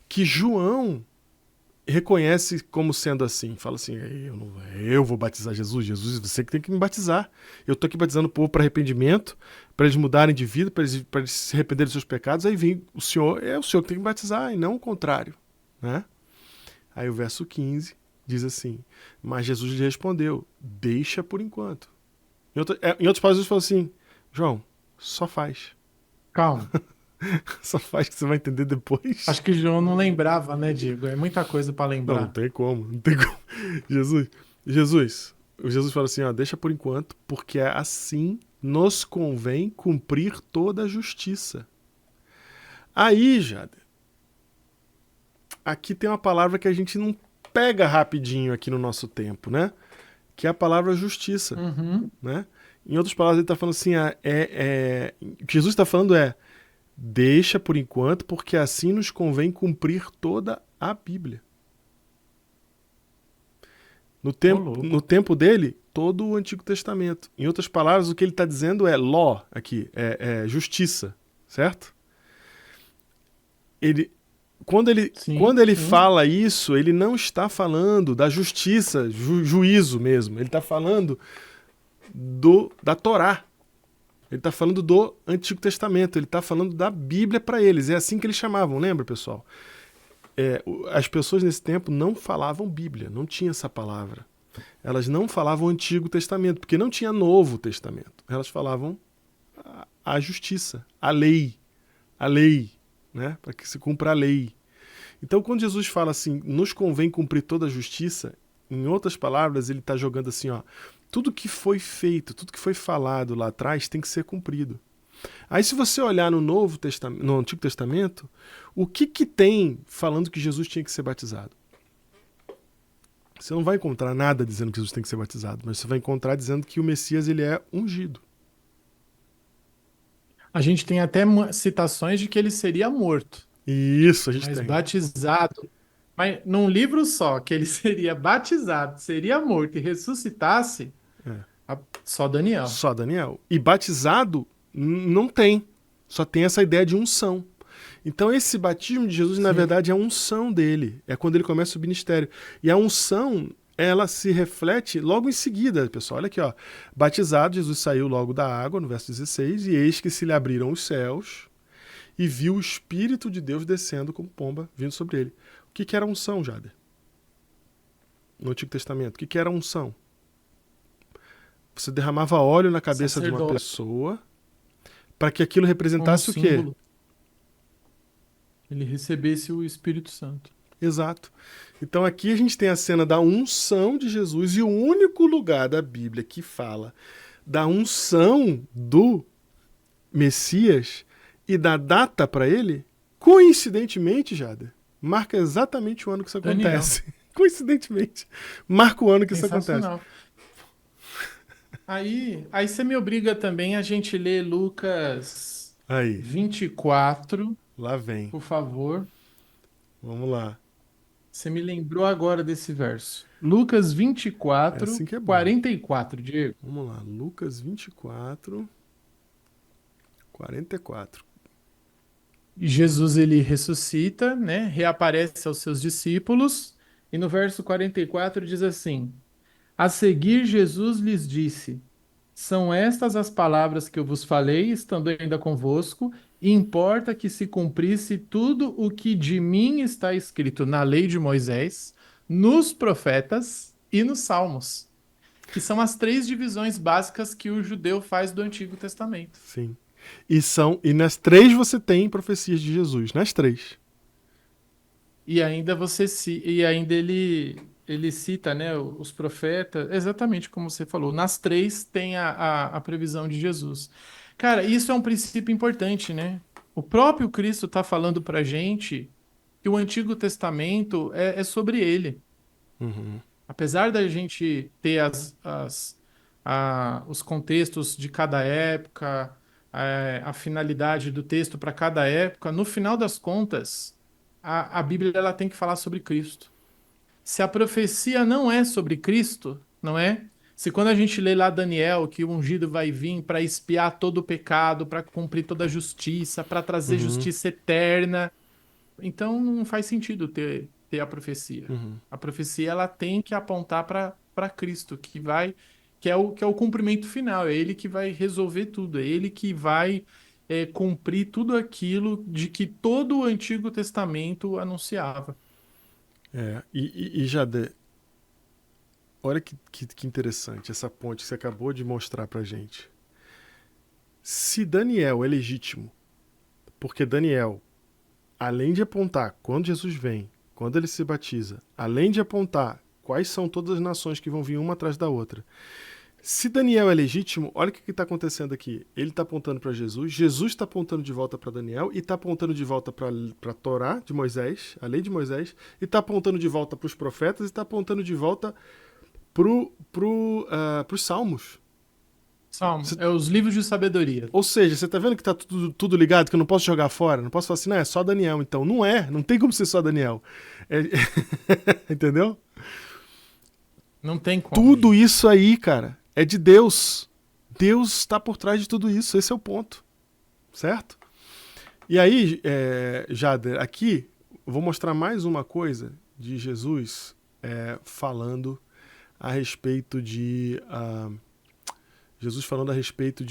que João reconhece como sendo assim. Fala assim, eu vou batizar Jesus. Jesus, você que tem que me batizar. Eu tô aqui batizando o povo para arrependimento, para eles mudarem de vida, para eles se arrependerem dos seus pecados. Aí vem o Senhor que tem que me batizar, e não o contrário. Né? Aí o verso 15 diz assim, mas Jesus lhe respondeu, deixa por enquanto. Em outras palavras, Jesus falou assim, João, só faz. Calma. Só faz que você vai entender depois. Acho que o João não lembrava, né, Diego? É muita coisa para lembrar. Não tem como. Jesus fala assim, ó, deixa por enquanto, porque assim nos convém cumprir toda a justiça. Aí, Jade, aqui tem uma palavra que a gente não pega rapidinho aqui no nosso tempo, né? Que é a palavra justiça, né? Em outras palavras, ele está falando assim, o que Jesus está falando deixa por enquanto, porque assim nos convém cumprir toda a Bíblia. No tempo dele, todo o Antigo Testamento. Em outras palavras, o que ele está dizendo é law aqui, justiça, certo? Quando ele fala isso, ele não está falando da justiça, juízo mesmo. Ele está falando da Torá. Ele está falando do Antigo Testamento. Ele está falando da Bíblia para eles. É assim que eles chamavam, lembra, pessoal? As pessoas nesse tempo não falavam Bíblia, não tinha essa palavra. Elas não falavam Antigo Testamento, porque não tinha Novo Testamento. Elas falavam a justiça, a lei, né? Para que se cumpra a lei. Então, quando Jesus fala assim, nos convém cumprir toda a justiça, em outras palavras, ele está jogando assim, ó, tudo que foi feito, tudo que foi falado lá atrás tem que ser cumprido. Aí, se você olhar no Antigo Testamento, o que tem falando que Jesus tinha que ser batizado? Você não vai encontrar nada dizendo que Jesus tem que ser batizado, mas você vai encontrar dizendo que o Messias ele é ungido. A gente tem até citações de que ele seria morto. Isso, a gente tem. Mas batizado. Mas num livro só, que ele seria batizado, seria morto e ressuscitasse, só Daniel. Só Daniel. E batizado não tem. Só tem essa ideia de unção. Então esse batismo de Jesus, na verdade, é a unção dele. É quando ele começa o ministério. E a unção, ela se reflete logo em seguida, pessoal. Olha aqui, ó. Batizado, Jesus saiu logo da água, no verso 16, e eis que se lhe abriram os céus e viu o Espírito de Deus descendo como pomba, vindo sobre ele. O que era unção, Jader? No Antigo Testamento. O que era unção? Você derramava óleo na cabeça de uma pessoa para que aquilo representasse o quê? Ele recebesse o Espírito Santo. Exato. Então aqui a gente tem a cena da unção de Jesus e o único lugar da Bíblia que fala da unção do Messias e da data para ele, coincidentemente, Jader, marca exatamente o ano que isso Daniel. acontece. Coincidentemente, marca o ano que isso acontece. Sensacional. Aí você me obriga também a gente ler Lucas Aí, 24, lá vem. por favor. Vamos lá. Você me lembrou agora desse verso. Lucas É 24, assim que é bom. 44, Diego. Vamos lá. Lucas 24, 44. Jesus ele ressuscita, né? Reaparece aos seus discípulos e no verso 44 diz assim: A seguir Jesus lhes disse: São estas as palavras que eu vos falei, estando ainda convosco, e importa que se cumprisse tudo o que de mim está escrito na lei de Moisés, nos profetas e nos salmos, que são as três divisões básicas que o judeu faz do Antigo Testamento. Sim. E nas três você tem profecias de Jesus. Nas três. E ainda ele cita, né, os profetas, exatamente como você falou. Nas três tem a previsão de Jesus. Cara, isso é um princípio importante, né? O próprio Cristo está falando para gente que o Antigo Testamento é sobre ele. Uhum. Apesar da gente ter os contextos de cada época, a finalidade do texto para cada época, no final das contas, a Bíblia ela tem que falar sobre Cristo. Se a profecia não é sobre Cristo, não é? Se quando a gente lê lá Daniel que o ungido vai vir para expiar todo o pecado, para cumprir toda a justiça, para trazer Uhum. justiça eterna, então não faz sentido ter a profecia. Uhum. A profecia ela tem que apontar para Cristo, que é o cumprimento final, é ele que vai resolver tudo, é ele que vai cumprir tudo aquilo de que todo o Antigo Testamento anunciava. E Jade, olha que interessante essa ponte que você acabou de mostrar pra gente. Se Daniel é legítimo, porque Daniel, além de apontar quando Jesus vem, quando ele se batiza, além de apontar quais são todas as nações que vão vir uma atrás da outra, se Daniel é legítimo, olha o que está acontecendo aqui. Ele está apontando para Jesus, Jesus está apontando de volta para Daniel e está apontando de volta para a Torá de Moisés, a lei de Moisés, e está apontando de volta para os profetas e está apontando de volta para os Salmos. Salmo, é os livros de sabedoria. Ou seja, você está vendo que está tudo ligado, que eu não posso jogar fora? Não posso falar assim, não, é só Daniel. Então, não tem como ser só Daniel. Entendeu? Não tem como. Tudo isso aí, cara, é de Deus. Deus está por trás de tudo isso. Esse é o ponto. Certo? E aí, Jader, aqui eu vou mostrar mais uma coisa de Jesus falando a respeito de... Jesus falando a respeito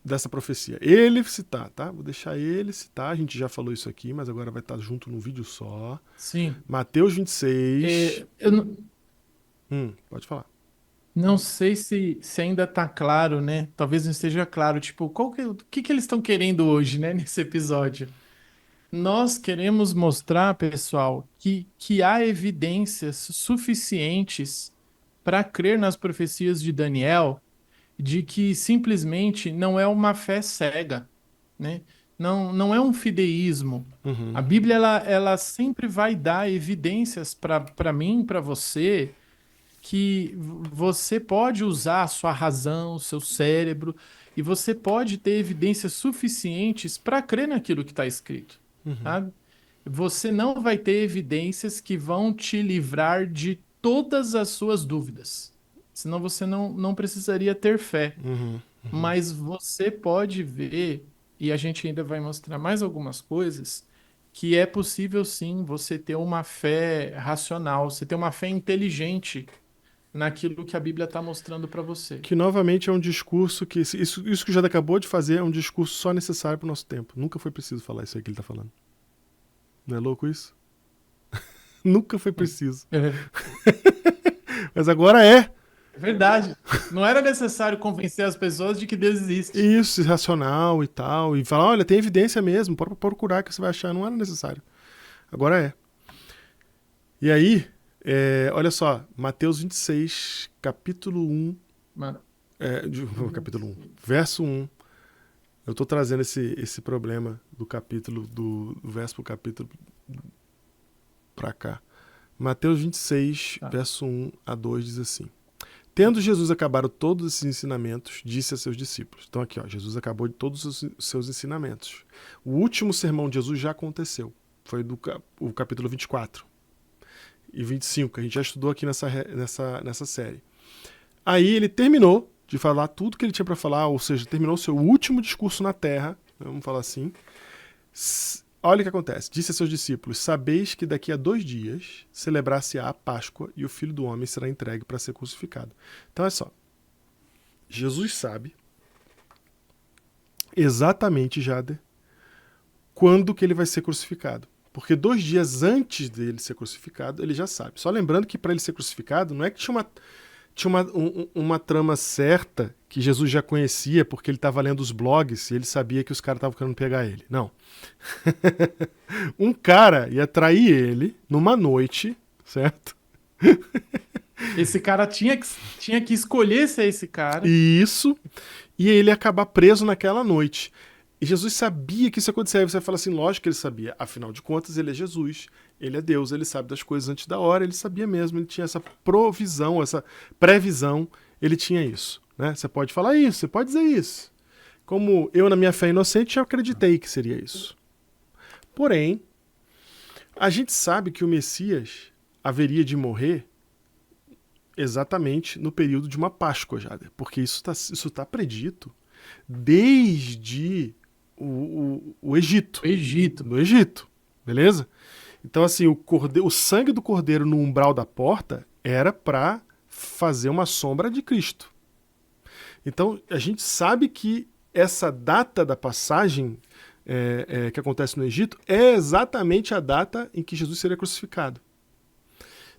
dessa profecia. Ele citar, tá? Vou deixar ele citar. A gente já falou isso aqui, mas agora vai estar junto num vídeo só. Sim. Mateus 26. Eu Pode falar. não sei se ainda tá claro, né? Talvez não esteja claro. Tipo, o que eles estão querendo hoje, né? Nesse episódio. Nós queremos mostrar, pessoal, que há evidências suficientes para crer nas profecias de Daniel, de que simplesmente não é uma fé cega, né? Não é um fideísmo. Uhum. A Bíblia ela sempre vai dar evidências para mim, para você, que você pode usar a sua razão, o seu cérebro, e você pode ter evidências suficientes para crer naquilo que está escrito. Sabe? Você não vai ter evidências que vão te livrar de todas as suas dúvidas. Senão você não precisaria ter fé. Uhum. Mas você pode ver, e a gente ainda vai mostrar mais algumas coisas, que é possível sim você ter uma fé racional, você ter uma fé inteligente naquilo que a Bíblia está mostrando para você. Que novamente é um discurso que... Isso que o Jada acabou de fazer é um discurso só necessário para o nosso tempo. Nunca foi preciso falar isso aí que ele está falando. Não é louco isso? Nunca foi preciso. É. Mas agora é. É verdade. Não era necessário convencer as pessoas de que Deus existe. Isso, irracional e tal. E falar, olha, tem evidência mesmo, pode procurar que você vai achar. Não era necessário. Agora é. E aí, olha só, Mateus 26, capítulo 1, Mano. capítulo 1, verso 1. Eu estou trazendo esse problema do capítulo, do verso pro capítulo para cá. Mateus 26, Tá. verso 1 a 2 diz assim: Tendo Jesus acabado todos esses ensinamentos, disse a seus discípulos. Então aqui, ó, Jesus acabou de todos os seus ensinamentos. O último sermão de Jesus já aconteceu. Foi o capítulo 24 e 25, que a gente já estudou aqui nessa série. Aí ele terminou de falar tudo que ele tinha para falar, ou seja, terminou o seu último discurso na Terra, vamos falar assim. Olha o que acontece. Disse a seus discípulos: Sabeis que daqui a 2 dias celebrar-se-á a Páscoa e o Filho do Homem será entregue para ser crucificado. Então é só. Jesus sabe exatamente, Jader, quando que ele vai ser crucificado. Porque 2 dias antes dele ser crucificado, ele já sabe. Só lembrando que para ele ser crucificado, não é que tinha uma trama certa que Jesus já conhecia porque ele estava lendo os blogs e ele sabia que os caras estavam querendo pegar ele. Não. Um cara ia trair ele numa noite, certo? Esse cara tinha que escolher ser esse cara. Isso. E ele ia acabar preso naquela noite. E Jesus sabia que isso ia acontecer. Aí você fala assim, lógico que ele sabia. Afinal de contas, ele é Jesus. Ele é Deus. Ele sabe das coisas antes da hora. Ele sabia mesmo. Ele tinha essa provisão, essa previsão. Ele tinha isso. Né? Você pode falar isso, você pode dizer isso. Como eu, na minha fé inocente, já acreditei que seria isso. Porém, a gente sabe que o Messias haveria de morrer exatamente no período de uma Páscoa, Jader, porque isso tá predito desde o Egito. Egito. No Egito, beleza? Então, assim, o sangue do cordeiro no umbral da porta era para fazer uma sombra de Cristo. Então, a gente sabe que essa data da passagem que acontece no Egito é exatamente a data em que Jesus seria crucificado.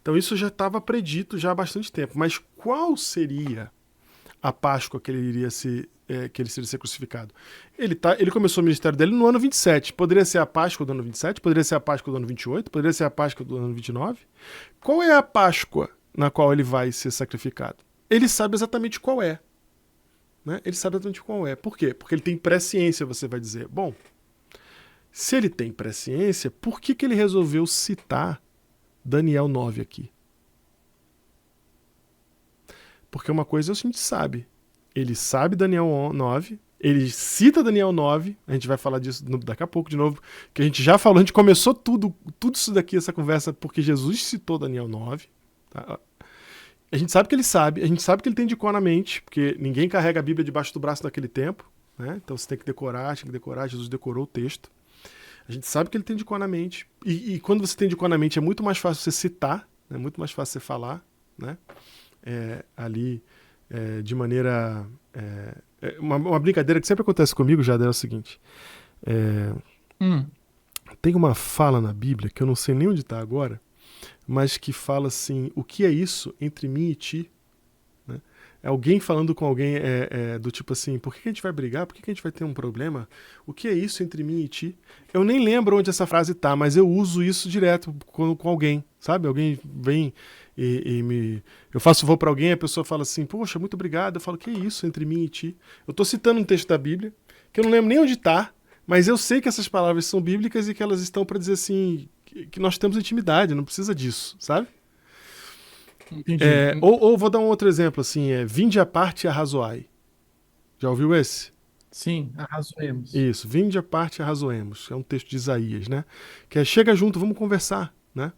Então isso já estava predito já há bastante tempo. Mas qual seria a Páscoa que ele seria ser crucificado? Ele começou o ministério dele no ano 27. Poderia ser a Páscoa do ano 27? Poderia ser a Páscoa do ano 28? Poderia ser a Páscoa do ano 29? Qual é a Páscoa na qual ele vai ser sacrificado? Ele sabe exatamente qual é. Né? Ele sabe exatamente qual é. Por quê? Porque ele tem presciência, você vai dizer. Bom, se ele tem presciência, por que ele resolveu citar Daniel 9 aqui? Porque uma coisa a gente sabe. Ele sabe Daniel 9, ele cita Daniel 9, a gente vai falar disso daqui a pouco de novo, que a gente já falou, a gente começou tudo isso daqui, essa conversa, porque Jesus citou Daniel 9. Tá? A gente sabe que ele sabe, a gente sabe que ele tem de cor na mente, porque ninguém carrega a Bíblia debaixo do braço naquele tempo, né? Então você tem que decorar, Jesus decorou o texto. A gente sabe que ele tem de cor na mente. E quando você tem de cor na mente, é muito mais fácil você citar, é muito mais fácil você falar, né? Ali de maneira... uma brincadeira que sempre acontece comigo, Jada, é o seguinte. Tem uma fala na Bíblia, que eu não sei nem onde está agora, mas que fala assim, o que é isso entre mim e ti? Né? É alguém falando com alguém do tipo assim, por que a gente vai brigar? Por que a gente vai ter um problema? O que é isso entre mim e ti? Eu nem lembro onde essa frase tá, mas eu uso isso direto com alguém, sabe? Alguém vem eu faço favor para alguém, a pessoa fala assim, poxa, muito obrigado. Eu falo, que é isso entre mim e ti? Eu tô citando um texto da Bíblia, que eu não lembro nem onde tá, mas eu sei que essas palavras são bíblicas e que elas estão para dizer assim, que nós temos intimidade, não precisa disso, sabe? Entendi. Ou vou dar um outro exemplo, assim, vinde à parte e arrazoai. Já ouviu esse? Sim, arrazoemos. Isso, vinde à parte e arrazoemos. É um texto de Isaías, né? Que é, chega junto, vamos conversar, né?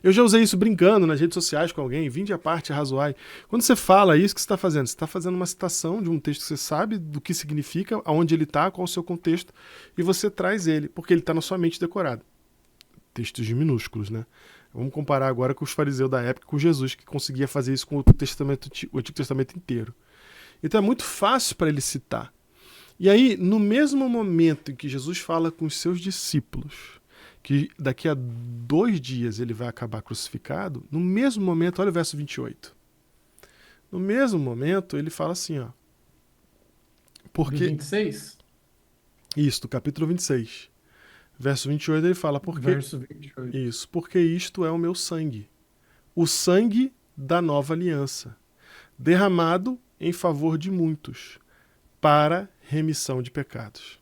Eu já usei isso brincando nas redes sociais com alguém, vinde à parte e arrazoai. Quando você fala isso, o que você está fazendo? Você está fazendo uma citação de um texto que você sabe do que significa, aonde ele está, qual o seu contexto, e você traz ele, porque ele está na sua mente decorado. Textos minúsculos, né? Vamos comparar agora com os fariseus da época, com Jesus, que conseguia fazer isso com o Antigo Testamento inteiro. Então é muito fácil para ele citar. E aí, no mesmo momento em que Jesus fala com os seus discípulos, que daqui a 2 dias ele vai acabar crucificado, no mesmo momento, olha o verso 28. No mesmo momento, ele fala assim, ó. Do Porque 26? isto, capítulo 26, verso 28, ele fala, Verso 28. isso, porque isto é o meu sangue, o sangue da nova aliança, derramado em favor de muitos, para remissão de pecados.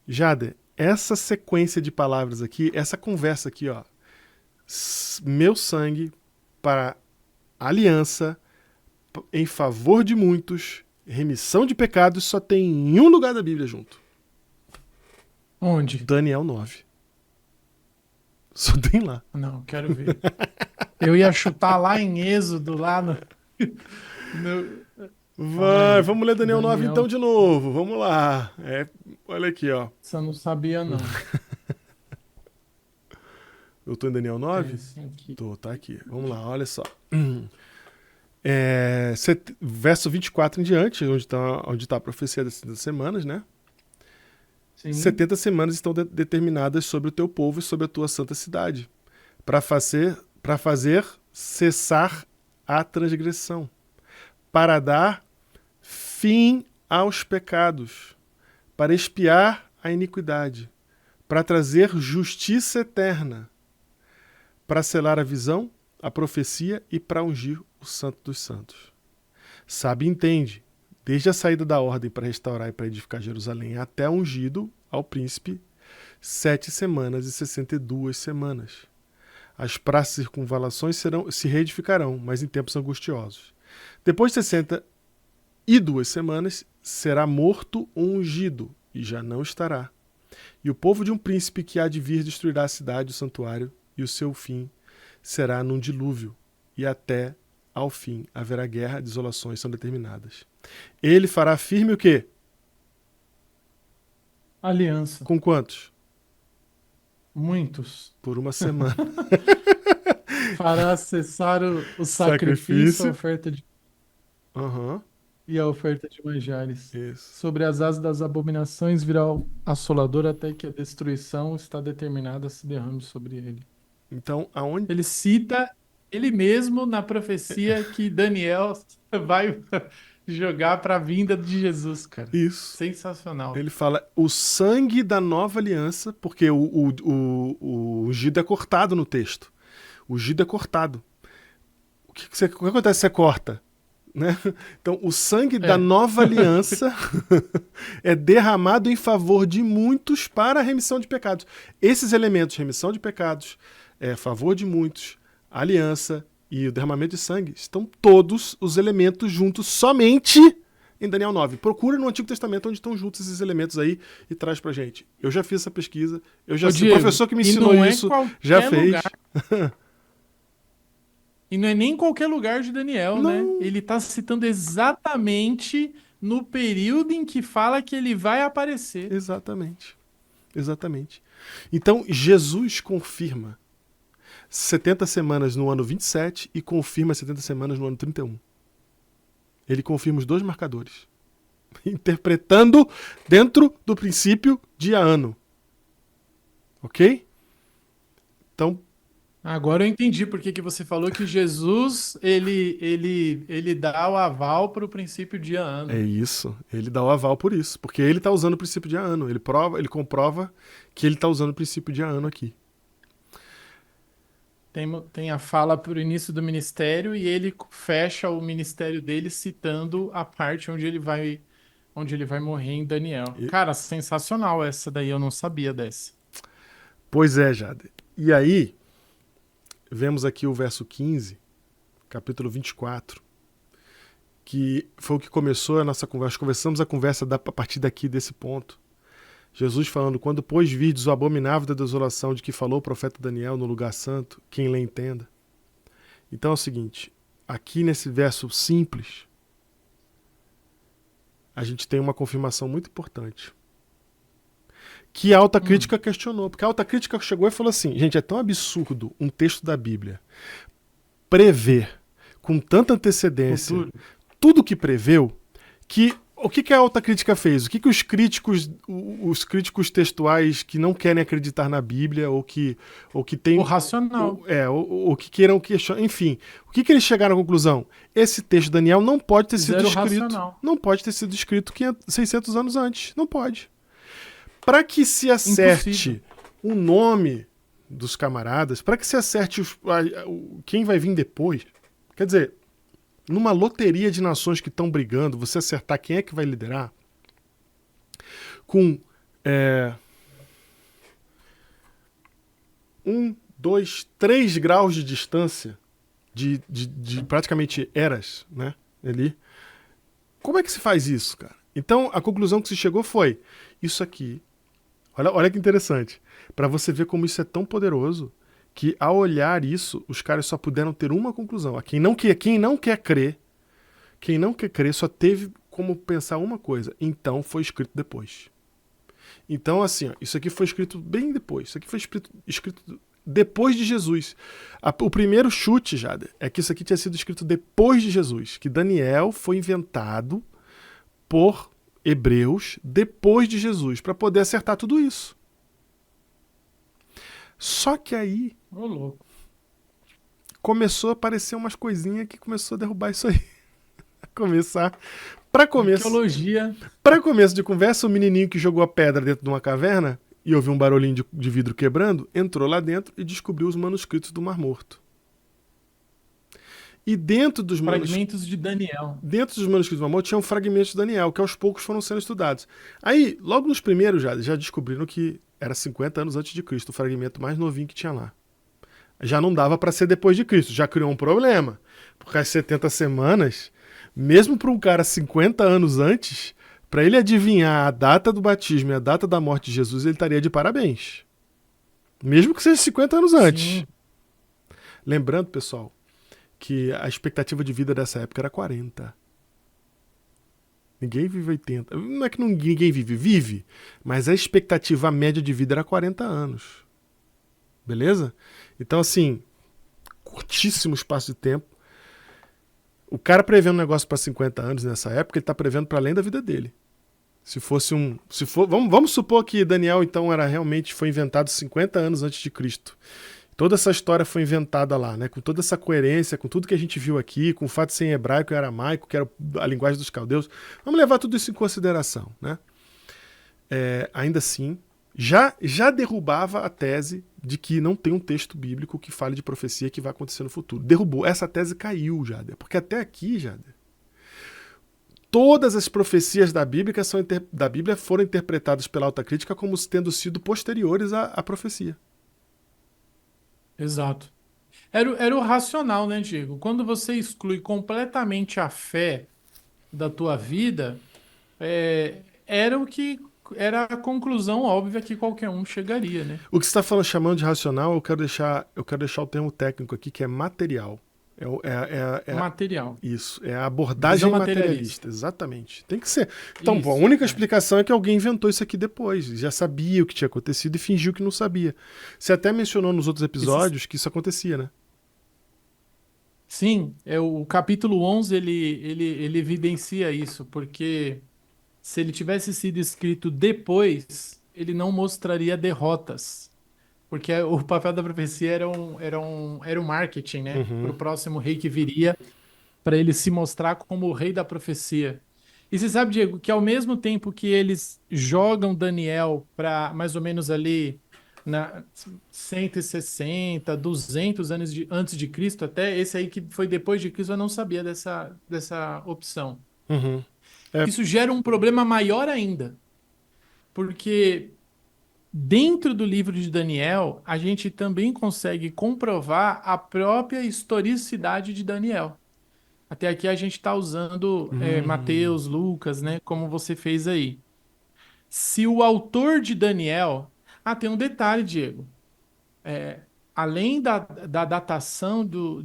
Jader, essa sequência de palavras aqui, essa conversa aqui, ó, meu sangue para aliança, em favor de muitos, remissão de pecados, só tem em um lugar da Bíblia junto. Onde? Daniel 9. Só tem lá. Não, quero ver. Eu ia chutar lá em Êxodo, lá no... Vai, vamos ler Daniel 9 Daniel. então de novo. Vamos lá. Olha aqui, ó. Você não sabia, não. Eu tô em Daniel 9? Esse aqui. Tô, tá aqui. Vamos lá, olha só. Verso 24 em diante, onde tá a profecia das semanas, né? Sim. 70 semanas estão determinadas sobre o teu povo e sobre a tua santa cidade, para fazer cessar a transgressão, para dar fim aos pecados, para expiar a iniquidade, para trazer justiça eterna, para selar a visão, a profecia e para ungir o Santo dos Santos. Sabe e entende, desde a saída da ordem para restaurar e para edificar Jerusalém até ungido ao príncipe, 7 semanas e 62 semanas. As praças e circunvalações se reedificarão, mas em tempos angustiosos. Depois de 62 semanas, será morto o ungido, e já não estará. E o povo de um príncipe que há de vir destruirá a cidade, o santuário, e o seu fim será num dilúvio, e até ao fim haverá guerra, desolações são determinadas. Ele fará firme o quê? Aliança. Com quantos? Muitos. Por uma semana. Para cessar o sacrifício, a oferta de... Uhum. e a oferta de manjares. Isso. Sobre as asas das abominações virá o assolador até que a destruição está determinada se derrame sobre ele. Então, aonde... Ele cita ele mesmo na profecia que Daniel vai jogar para a vinda de Jesus, cara. Isso. Sensacional. Ele fala o sangue da nova aliança, porque o ungido é cortado no texto. O ungido é cortado. O que acontece se você corta? Né? Então, o sangue da nova aliança é derramado em favor de muitos para a remissão de pecados. Esses elementos, remissão de pecados, favor de muitos, aliança e o derramamento de sangue, estão todos os elementos juntos somente em Daniel 9. Procura no Antigo Testamento onde estão juntos esses elementos aí e traz pra gente. Eu já fiz essa pesquisa, o professor que me ensinou isso já fez. E não é nem em qualquer lugar de Daniel, não. Né? Ele está citando exatamente no período em que fala que ele vai aparecer. Exatamente. Exatamente. Então, Jesus confirma 70 semanas no ano 27 e confirma 70 semanas no ano 31. Ele confirma os dois marcadores. Interpretando dentro do princípio dia-ano. Ok? Então, agora eu entendi por que você falou que Jesus ele dá o aval para o princípio dia-ano. É isso, ele dá o aval por isso, porque ele está usando o princípio dia-ano, ele comprova que ele está usando o princípio dia-ano aqui. Tem a fala para o início do ministério e ele fecha o ministério dele citando a parte onde ele vai morrer em Daniel. Cara, sensacional essa daí, eu não sabia dessa. Pois é, Jade. E aí, vemos aqui o verso 15, capítulo 24, que foi o que começou a nossa conversa. Começamos a conversa a partir daqui, desse ponto. Jesus falando, quando, pois, virdes o abominável da desolação de que falou o profeta Daniel no lugar santo, quem lê entenda. Então é o seguinte, aqui nesse verso simples, a gente tem uma confirmação muito importante. Que a autocrítica questionou, porque a autocrítica chegou e falou assim, gente, é tão absurdo um texto da Bíblia prever com tanta antecedência tudo que preveu, que O que a autocrítica fez? O que os críticos textuais que não querem acreditar na Bíblia ou que tem, O racional. ou que queiram questionar, enfim, o que eles chegaram à conclusão? Esse texto de Daniel não pode ter sido Fizeram o escrito, racional. não pode ter sido escrito 600 anos antes, não pode. Para que se acerte Impossível. o nome dos camaradas, para que se acerte quem vai vir depois, quer dizer, numa loteria de nações que estão brigando, você acertar quem é que vai liderar, com 2, 3 graus de distância de praticamente eras, né? Ali. Como é que se faz isso, cara? Então, a conclusão que se chegou foi isso aqui. Olha que interessante. Para você ver como isso é tão poderoso que, ao olhar isso, os caras só puderam ter uma conclusão. Quem não quer crer só teve como pensar uma coisa. Então, foi escrito depois. Então, assim, ó, isso aqui foi escrito bem depois. Isso aqui foi escrito depois de Jesus. O primeiro chute, Jada, é que isso aqui tinha sido escrito depois de Jesus. Que Daniel foi inventado por hebreus depois de Jesus, para poder acertar tudo isso. Só que aí Ô, louco. começou a aparecer umas coisinhas que começou a derrubar isso aí. Para Arqueologia. começo de conversa, o menininho que jogou a pedra dentro de uma caverna e ouviu um barulhinho de vidro quebrando, entrou lá dentro e descobriu os manuscritos do Mar Morto. E dentro dos Fragmentos de Daniel. Dentro dos manuscritos do Mar Morto tinham fragmentos de Daniel, que aos poucos foram sendo estudados. Aí, logo nos primeiros já descobriram que era 50 anos antes de Cristo, o fragmento mais novinho que tinha lá. Já não dava para ser depois de Cristo, já criou um problema. Porque as 70 semanas, mesmo para um cara 50 anos antes, para ele adivinhar a data do batismo e a data da morte de Jesus, ele estaria de parabéns. Mesmo que seja 50 anos antes. Sim. Lembrando, pessoal, que a expectativa de vida dessa época era 40. Ninguém vive 80. Não é que ninguém vive, mas a expectativa média de vida era 40 anos. Beleza? Então, assim, curtíssimo espaço de tempo. O cara prevendo um negócio para 50 anos nessa época, ele está prevendo para além da vida dele. Vamos supor que Daniel, então, foi inventado 50 anos antes de Cristo. Toda essa história foi inventada lá, né? Com toda essa coerência, com tudo que a gente viu aqui, com o fato de ser em hebraico e aramaico, que era a linguagem dos caldeus. Vamos levar tudo isso em consideração, né? Ainda assim, já derrubava a tese de que não tem um texto bíblico que fale de profecia que vai acontecer no futuro. Derrubou. Essa tese caiu, Jader. Porque até aqui, Jader, todas as profecias da Bíblia foram interpretadas pela autocrítica como tendo sido posteriores à profecia. Exato. Era o racional, né, Diego? Quando você exclui completamente a fé da tua vida, era a conclusão óbvia que qualquer um chegaria, né? O que você está chamando de racional, eu quero deixar o termo técnico aqui, que é material. Material. Isso, é a abordagem Visão materialista. Exatamente. Tem que ser. Então, Isso, a única explicação é que alguém inventou isso aqui depois. Já sabia o que tinha acontecido e fingiu que não sabia. Você até mencionou nos outros episódios que isso acontecia, né? Sim, o capítulo 11 ele evidencia isso, porque se ele tivesse sido escrito depois, ele não mostraria derrotas. Porque o papel da profecia era um marketing, né? Para o próximo rei que viria, para ele se mostrar como o rei da profecia. E você sabe, Diego, que ao mesmo tempo que eles jogam Daniel para mais ou menos ali na 160, 200 anos antes de Cristo, até esse aí que foi depois de Cristo, eu não sabia dessa opção. Uhum. Isso gera um problema maior ainda, porque dentro do livro de Daniel, a gente também consegue comprovar a própria historicidade de Daniel. Até aqui a gente está usando Mateus, Lucas, né? Como você fez aí. Se o autor de Daniel... tem um detalhe, Diego. Além da datação do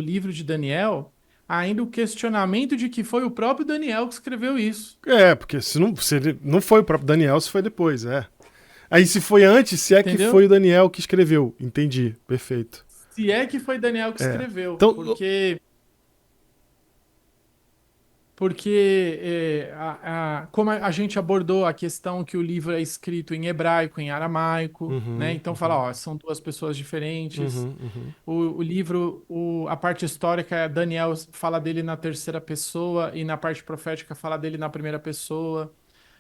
livro de Daniel, há ainda o questionamento de que foi o próprio Daniel que escreveu isso. Porque se ele não foi o próprio Daniel, se foi depois, Aí se foi antes, se é Entendeu? que foi o Daniel que escreveu. Entendi, perfeito. Se é que foi Daniel que escreveu, Então, porque... porque como a gente abordou a questão que o livro é escrito em hebraico, em aramaico, né? Uhum, Então fala, uhum, ó, são duas pessoas diferentes. uhum, uhum. O livro, a parte histórica, Daniel fala dele na terceira pessoa e na parte profética fala dele na primeira pessoa.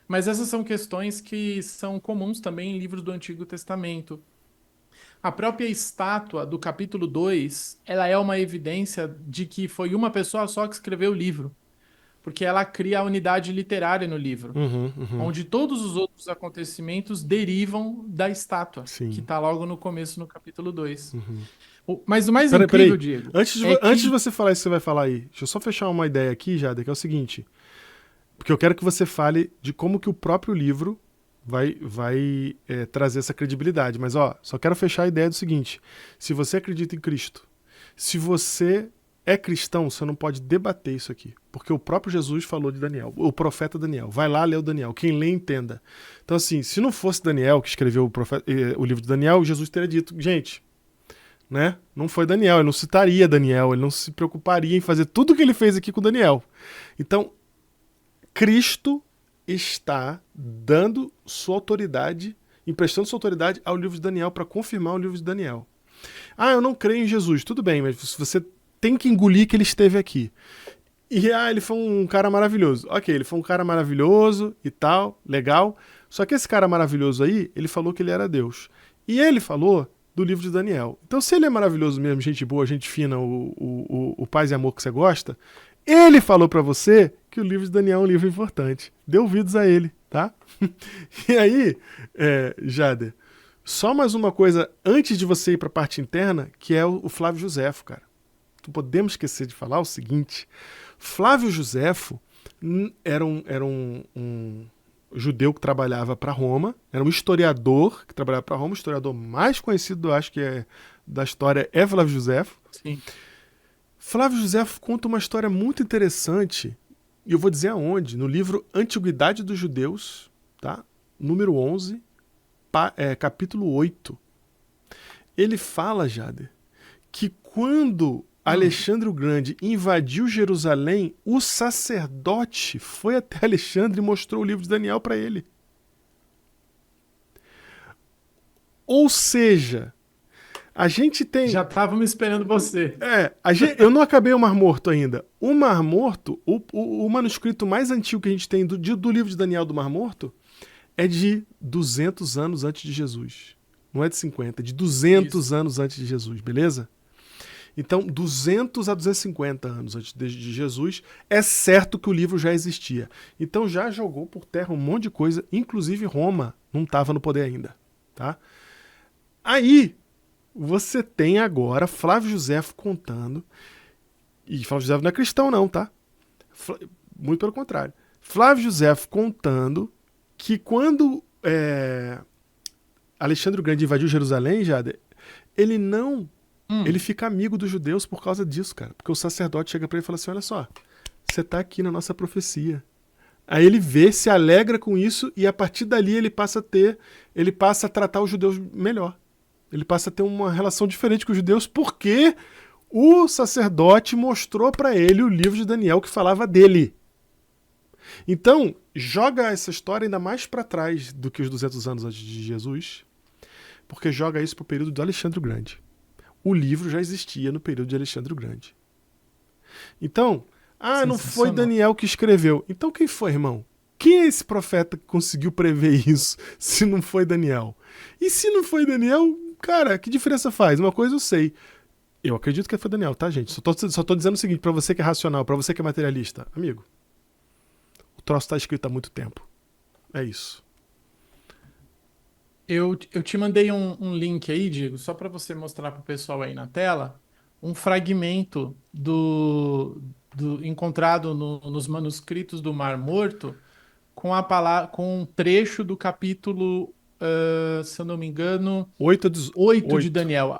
Mas essas são questões que são comuns também em livros do Antigo Testamento. A própria estátua do capítulo 2, ela é uma evidência de que foi uma pessoa só que escreveu o livro, porque ela cria a unidade literária no livro, Uhum, uhum. onde todos os outros acontecimentos derivam da estátua, que Sim. está logo no começo no capítulo 2. Uhum. Mas o mais Peraí, incrível, peraí. Diego, Antes é antes de que. você falar isso que você vai falar aí, deixa eu só fechar uma ideia aqui, Jada, que é o seguinte. Porque eu quero que você fale de como que o próprio livro vai trazer essa credibilidade. Mas, ó, só quero fechar a ideia do seguinte. Se você acredita em Cristo, se você é cristão, você não pode debater isso aqui. Porque o próprio Jesus falou de Daniel, o profeta Daniel. Vai lá ler o Daniel. Quem lê, entenda. Então, assim, se não fosse Daniel que escreveu o livro de Daniel, Jesus teria dito, gente, né? Não foi Daniel, ele não citaria Daniel, ele não se preocuparia em fazer tudo o que ele fez aqui com Daniel. Então, Cristo está dando sua autoridade, emprestando sua autoridade ao livro de Daniel para confirmar o livro de Daniel. Ah, eu não creio em Jesus. Tudo bem, mas você tem que engolir que ele esteve aqui. E ele foi um cara maravilhoso. Ok, ele foi um cara maravilhoso e tal, legal. Só que esse cara maravilhoso aí, ele falou que ele era Deus. E ele falou do livro de Daniel. Então, se ele é maravilhoso mesmo, gente boa, gente fina, o paz e amor que você gosta, ele falou para você que o livro de Daniel é um livro importante. Dê ouvidos a ele, tá? E aí, Jader, só mais uma coisa antes de você ir para a parte interna, que é o Flávio Josefo, cara. Não podemos esquecer de falar o seguinte: Flávio Josefo era um judeu que trabalhava para Roma, era um historiador que trabalhava para Roma, o historiador mais conhecido, acho que da história é Flávio Josefo. Sim. Flávio Josefo conta uma história muito interessante, e eu vou dizer aonde, no livro Antiguidade dos Judeus, tá? Número 11, capítulo 8. Ele fala, Jader, que quando Alexandre o Grande invadiu Jerusalém, o sacerdote foi até Alexandre e mostrou o livro de Daniel para ele. Ou seja, a gente tem. Já estava me esperando você. Eu não acabei o Mar Morto ainda. O Mar Morto, o manuscrito mais antigo que a gente tem do livro de Daniel do Mar Morto é de 200 anos antes de Jesus. Não é de 50, é de 200 Isso. anos antes de Jesus, beleza? Então, 200 a 250 anos antes de Jesus, é certo que o livro já existia. Então já jogou por terra um monte de coisa, inclusive Roma não estava no poder ainda, tá? Aí, você tem agora Flávio Josefo contando, e Flávio Josefo não é cristão não, tá? Muito pelo contrário. Flávio Josefo contando que quando Alexandre o Grande invadiu Jerusalém, Jade, ele não ele fica amigo dos judeus por causa disso, cara. Porque o sacerdote chega pra ele e fala assim, olha só, você tá aqui na nossa profecia. Aí ele vê, se alegra com isso e a partir dali ele passa a tratar os judeus melhor. Ele passa a ter uma relação diferente com os judeus porque o sacerdote mostrou para ele o livro de Daniel que falava dele. Então, joga essa história ainda mais para trás do que os 200 anos antes de Jesus, porque joga isso pro período do Alexandre o Grande. O livro já existia no período de Alexandre o Grande. Então, não foi Daniel que escreveu. Então quem foi, irmão? Quem é esse profeta que conseguiu prever isso, se não foi Daniel? E se não foi Daniel, cara, que diferença faz? Uma coisa eu sei. Eu acredito que foi Daniel, tá, gente? Só tô dizendo o seguinte, pra você que é racional, pra você que é materialista. Amigo, o troço tá escrito há muito tempo. É isso. Eu te mandei um link aí, Diego, só para você mostrar para o pessoal aí na tela, um fragmento do encontrado nos manuscritos do Mar Morto com a palavra, com um trecho do capítulo, se eu não me engano, 8 de 8. Daniel.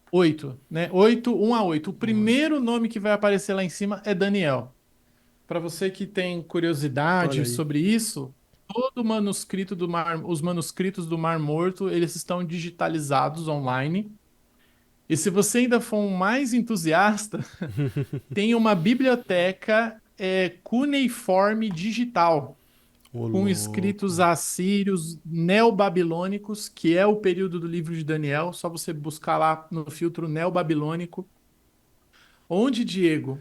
8, né? 8, 1 a 8. O primeiro nome que vai aparecer lá em cima é Daniel. Para você que tem Olha curiosidade aí. sobre isso, todo manuscrito do Mar, os manuscritos do Mar Morto, eles estão digitalizados online. E se você ainda for um mais entusiasta, tem uma biblioteca cuneiforme digital, Ô, com louco. escritos assírios neobabilônicos, que é o período do livro de Daniel. Só você buscar lá no filtro neobabilônico. Onde, Diego?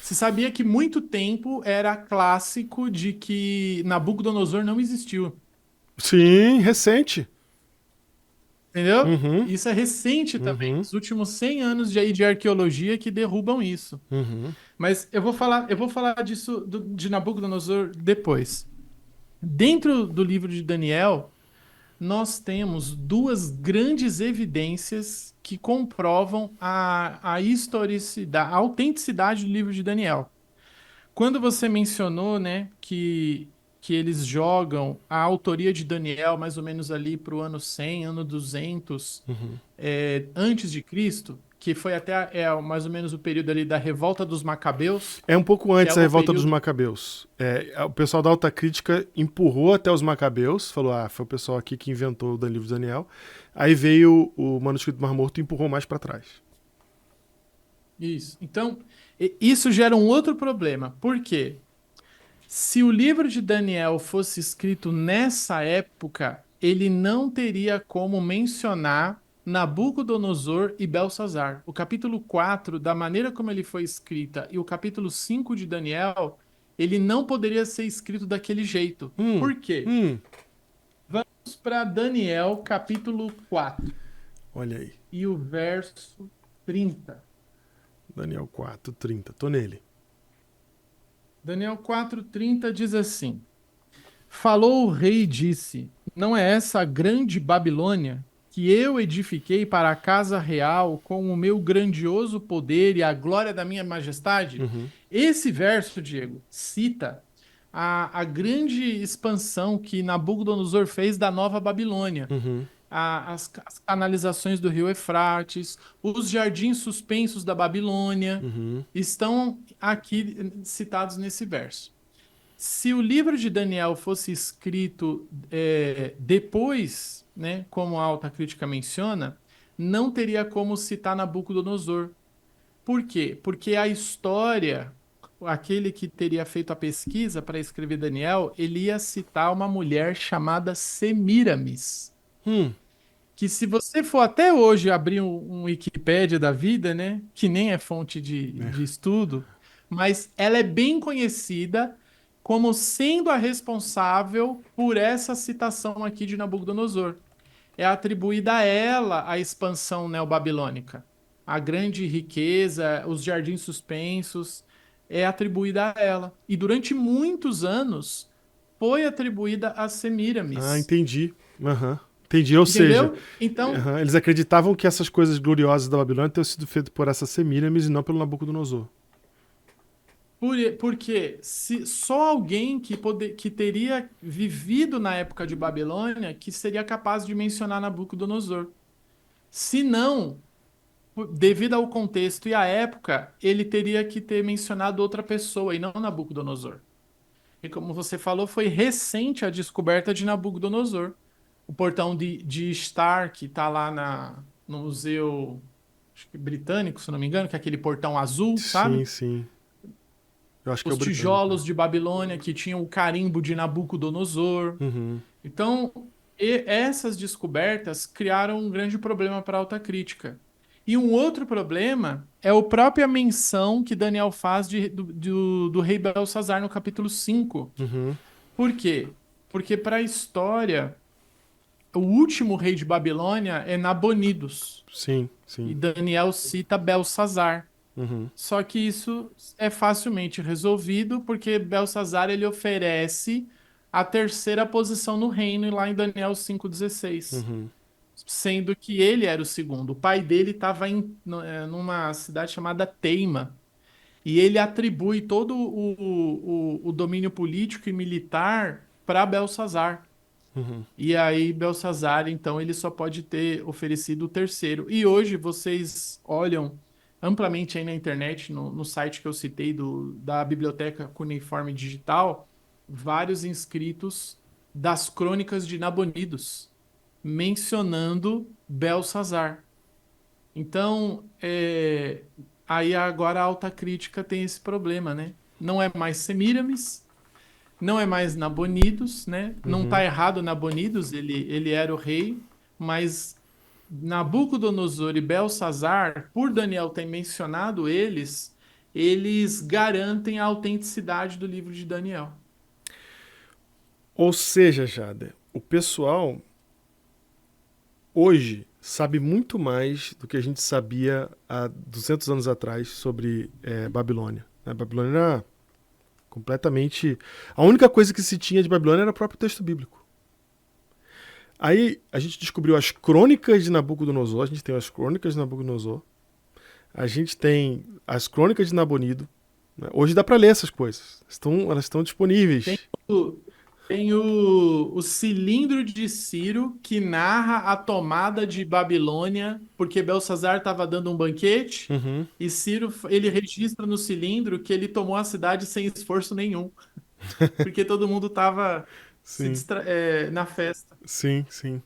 Você sabia que muito tempo era clássico de que Nabucodonosor não existiu, Sim, recente. entendeu? Uhum, Isso é recente também, uhum, os últimos 100 anos de arqueologia que derrubam isso. uhum. Mas eu vou falar disso de Nabucodonosor depois. Dentro do livro de Daniel, nós temos duas grandes evidências que comprovam a historicidade, a autenticidade do livro de Daniel. Quando você mencionou, né, que eles jogam a autoria de Daniel mais ou menos ali para o ano 100, ano 200, antes de Cristo, que foi até mais ou menos o período ali da revolta dos Macabeus, É um pouco que é antes da o revolta dos período. Macabeus. O pessoal da alta crítica empurrou até os Macabeus, falou: ah, foi o pessoal aqui que inventou o livro de Daniel. Aí veio o manuscrito do Mar Morto e empurrou mais para trás. Isso. Então, isso gera um outro problema. Por quê? Se o livro de Daniel fosse escrito nessa época, ele não teria como mencionar Nabucodonosor e Belsazar. O capítulo 4, da maneira como ele foi escrita, e o capítulo 5 de Daniel, ele não poderia ser escrito daquele jeito. Hum, Por quê? hum. Vamos para Daniel, capítulo 4, Olha aí. e o verso 30. Daniel 4:30. Tô nele. Daniel 4:30 diz assim: Falou o rei e disse: Não é essa a grande Babilônia que eu edifiquei para a casa real com o meu grandioso poder e a glória da minha majestade? Uhum, Esse verso, Diego, cita a grande expansão que Nabucodonosor fez da Nova Babilônia. uhum, As canalizações do rio Eufrates, os jardins suspensos da Babilônia, uhum, estão aqui citados nesse verso. Se o livro de Daniel fosse escrito depois, né, como a Alta Crítica menciona, não teria como citar Nabucodonosor. Por quê? Porque a história, aquele que teria feito a pesquisa para escrever Daniel, ele ia citar uma mulher chamada Semíramis, hum, que se você for até hoje abrir um Wikipédia da vida, né, que nem é fonte de é. estudo, mas ela é bem conhecida como sendo a responsável por essa citação aqui de Nabucodonosor. É atribuída a ela a expansão neobabilônica. A grande riqueza, os jardins suspensos, é atribuída a ela. E durante muitos anos foi atribuída a Ah, Semíramis. entendi. Aham. Entendi. Ou seja, Entendeu? Então, eles acreditavam que essas coisas gloriosas da Babilônia tinham sido feitas por essa Semíramis e não pelo Nabucodonosor. porque se só alguém que teria vivido na época de Babilônia que seria capaz de mencionar Nabucodonosor. Se não, devido ao contexto e à época, ele teria que ter mencionado outra pessoa e não Nabucodonosor. E como você falou, foi recente a descoberta de Nabucodonosor. O portão de Star, que está lá no Museu acho que britânico, se não me engano, que é aquele portão azul, sabe? Sim, sim. Eu acho que é o Os britânico. tijolos de Babilônia que tinham o carimbo de Nabucodonosor. Uhum, Então, essas descobertas criaram um grande problema para a alta crítica. E um outro problema é a própria menção que Daniel faz do rei Belsazar no capítulo 5. uhum. Por quê? Porque para a história, o último rei de Babilônia é Nabonidos. Sim, E sim. Daniel cita Belsazar. Uhum, Só que isso é facilmente resolvido porque Belsazar ele oferece a terceira posição no reino lá em Daniel 5,16, uhum. sendo que ele era o segundo. O pai dele estava numa cidade chamada Teima e ele atribui todo o domínio político e militar para Belsazar. Uhum. E aí, Belsazar, então, ele só pode ter oferecido o terceiro. E hoje vocês olham amplamente aí na internet, no site que eu citei da Biblioteca Cuneiforme Digital, vários inscritos das crônicas de Nabonidos, mencionando Belsazar. Então, aí agora a alta crítica tem esse problema, né? não é mais Semíramis, não é mais Nabonidos, né? Não Uhum. está errado Nabonidos, ele era o rei, mas Nabucodonosor e Belsazar, por Daniel ter mencionado eles, eles garantem a autenticidade do livro de Daniel. Ou seja, Jader, o pessoal hoje sabe muito mais do que a gente sabia há 200 anos atrás sobre Babilônia. A Babilônia era completamente. A única coisa que se tinha de Babilônia era o próprio texto bíblico. Aí a gente descobriu as crônicas de Nabucodonosor, a gente tem as crônicas de Nabucodonosor, a gente tem as crônicas de Nabonido. Né? Hoje dá para ler essas coisas, elas estão Tem disponíveis. o, tem o cilindro de Ciro que narra a tomada de Babilônia, porque Belsazar estava dando um banquete Uhum, e Ciro ele registra no cilindro que ele tomou a cidade sem esforço nenhum, porque todo mundo estava sim, na festa. sim, sim.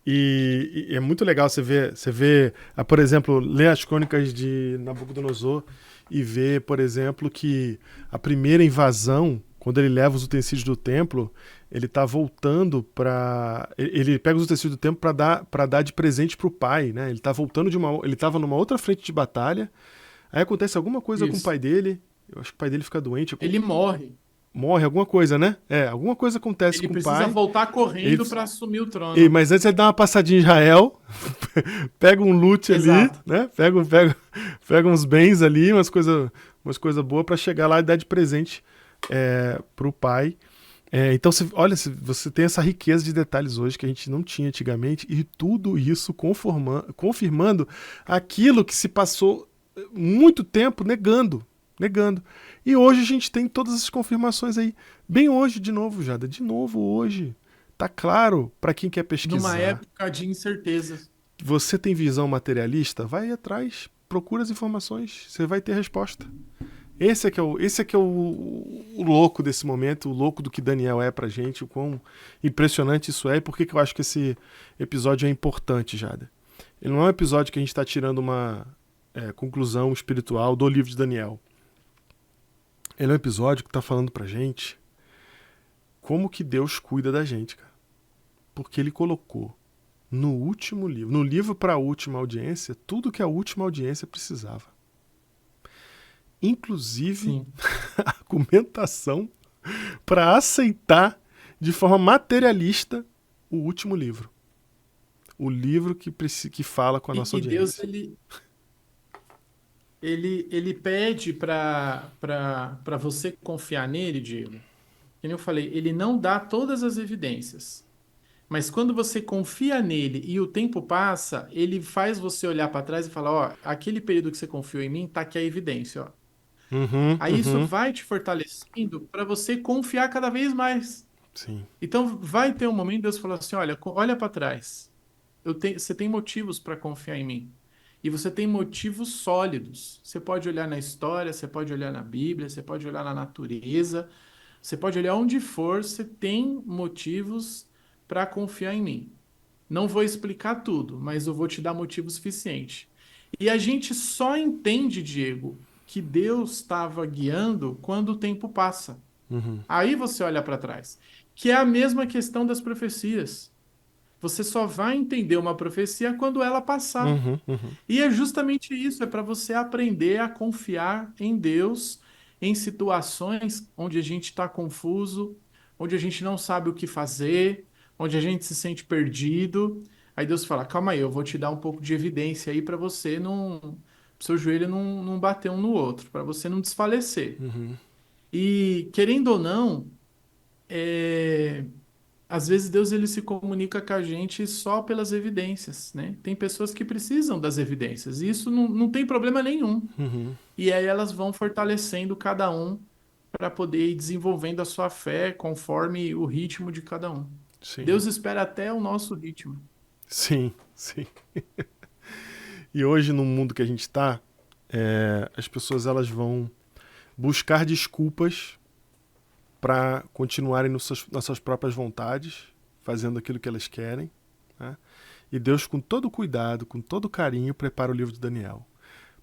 E é muito legal você ver, por exemplo, ler as crônicas de Nabucodonosor e ver, por exemplo, que a primeira invasão, quando ele leva os utensílios do templo, ele está voltando para, ele pega os utensílios do templo para dar de presente para o pai, né? Ele tá voltando ele estava numa outra frente de batalha. Aí acontece alguma coisa com o Isso. pai dele. Eu acho que o pai dele fica doente, Ele morre. morre, alguma coisa, né? Alguma coisa acontece Ele com o precisa pai. voltar Ele, correndo para assumir o e, trono. mas antes ele dá uma passadinha em Israel, pega um loot ali, Exato. né? Pega uns bens ali, umas coisa boas para chegar lá e dar de presente pro pai. Então, olha, você tem essa riqueza de detalhes hoje que a gente não tinha antigamente e tudo isso confirmando aquilo que se passou muito tempo negando, negando. E hoje a gente tem todas as confirmações aí. Bem hoje, de novo, Jada, de novo hoje. Tá claro para quem quer Numa pesquisar. época de incerteza. Você tem visão materialista? Vai atrás, procura as informações, você vai ter resposta. Esse é que é o louco desse momento, o louco do que Daniel é pra gente, o quão impressionante isso é e por que eu acho que esse episódio é importante, Jada. Ele não é um episódio que a gente está tirando uma conclusão espiritual do livro de Daniel. Ele é um episódio que está falando pra gente como que Deus cuida da gente, cara. Porque ele colocou no último livro, no livro para a última audiência, tudo que a última audiência precisava. Inclusive Sim. a argumentação para aceitar de forma materialista o último livro. O livro que fala com a nossa E Deus, audiência. ele pede para você confiar nele, Diego. Como eu falei, ele não dá todas as evidências. Mas quando você confia nele e o tempo passa, ele faz você olhar para trás e falar, ó, aquele período que você confiou em mim, tá aqui a evidência, ó. Uhum, Aí isso uhum. vai te fortalecendo para você confiar cada vez mais. Sim. Então vai ter um momento Deus falou assim, olha, olha para trás. Você tem motivos para confiar em mim. E você tem motivos sólidos. Você pode olhar na história, você pode olhar na Bíblia, você pode olhar na natureza, você pode olhar onde for, você tem motivos para confiar em mim. Não vou explicar tudo, mas eu vou te dar motivo suficiente. E a gente só entende, Diego, que Deus estava guiando quando o tempo passa. Uhum, Aí você olha para trás, que é a mesma questão das profecias. Você só vai entender uma profecia quando ela passar. uhum, uhum. E é justamente isso, é para você aprender a confiar em Deus em situações onde a gente está confuso, onde a gente não sabe o que fazer, onde a gente se sente perdido. Aí Deus fala: calma aí, eu vou te dar um pouco de evidência aí para você não, pro seu joelho não bater um no outro, para você não desfalecer. E querendo ou não, é, às vezes Deus ele se comunica com a gente só pelas evidências, né? Tem pessoas que precisam das evidências, e isso não tem problema nenhum. E aí elas vão fortalecendo cada um para poder ir desenvolvendo a sua fé conforme o ritmo de cada um. Sim. Deus espera até o nosso ritmo. Sim, sim. E hoje, no mundo que a gente está, as pessoas elas vão buscar desculpas para continuarem nas suas próprias vontades, fazendo aquilo que elas querem. Né? E Deus, com todo cuidado, com todo carinho, prepara o livro de Daniel.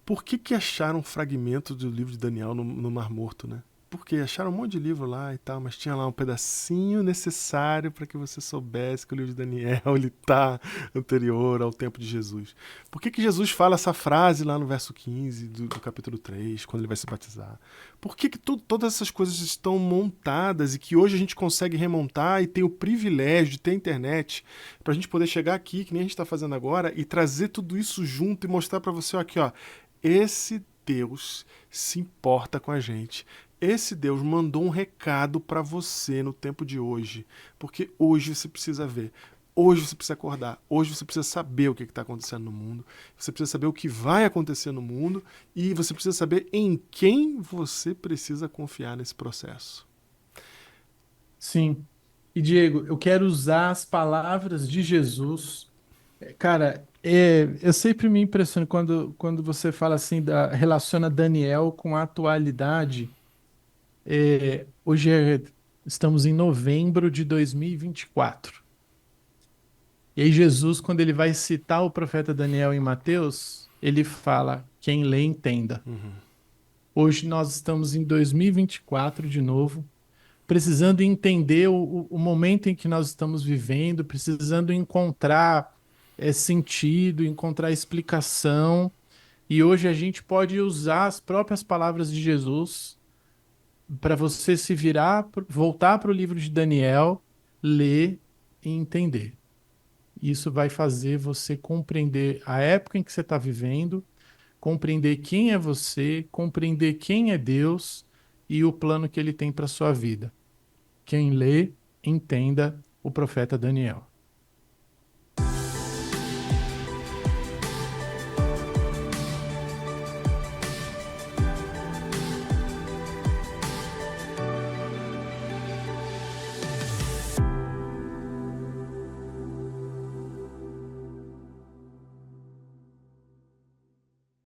Por que acharam fragmentos do livro de Daniel no Mar Morto? Né? Porque acharam um monte de livro lá e tal, mas tinha lá um pedacinho necessário para que você soubesse que o livro de Daniel ele tá anterior ao tempo de Jesus. Por que Jesus fala essa frase lá no verso 15 do capítulo 3, quando ele vai se batizar? Por que todas essas coisas estão montadas e que hoje a gente consegue remontar e tem o privilégio de ter internet para a gente poder chegar aqui, que nem a gente está fazendo agora, e trazer tudo isso junto e mostrar para você, ó, aqui, ó, esse Deus se importa com a gente. Esse Deus mandou um recado para você no tempo de hoje, porque hoje você precisa ver, hoje você precisa acordar, hoje você precisa saber o que está acontecendo no mundo, você precisa saber o que vai acontecer no mundo e você precisa saber em quem você precisa confiar nesse processo. Sim. E Diego, eu quero usar as palavras de Jesus. Cara, eu sempre me impressiono quando você fala assim, relaciona Daniel com a atualidade. Hoje estamos em novembro de 2024. E aí Jesus, quando ele vai citar o profeta Daniel em Mateus, ele fala, quem lê entenda. Uhum. Hoje nós estamos em 2024 de novo, precisando entender o momento em que nós estamos vivendo, precisando encontrar sentido, encontrar explicação. E hoje a gente pode usar as próprias palavras de Jesus para você se virar, voltar para o livro de Daniel, ler e entender. Isso vai fazer você compreender a época em que você está vivendo, compreender quem é você, compreender quem é Deus e o plano que ele tem para sua vida. Quem lê, entenda o profeta Daniel.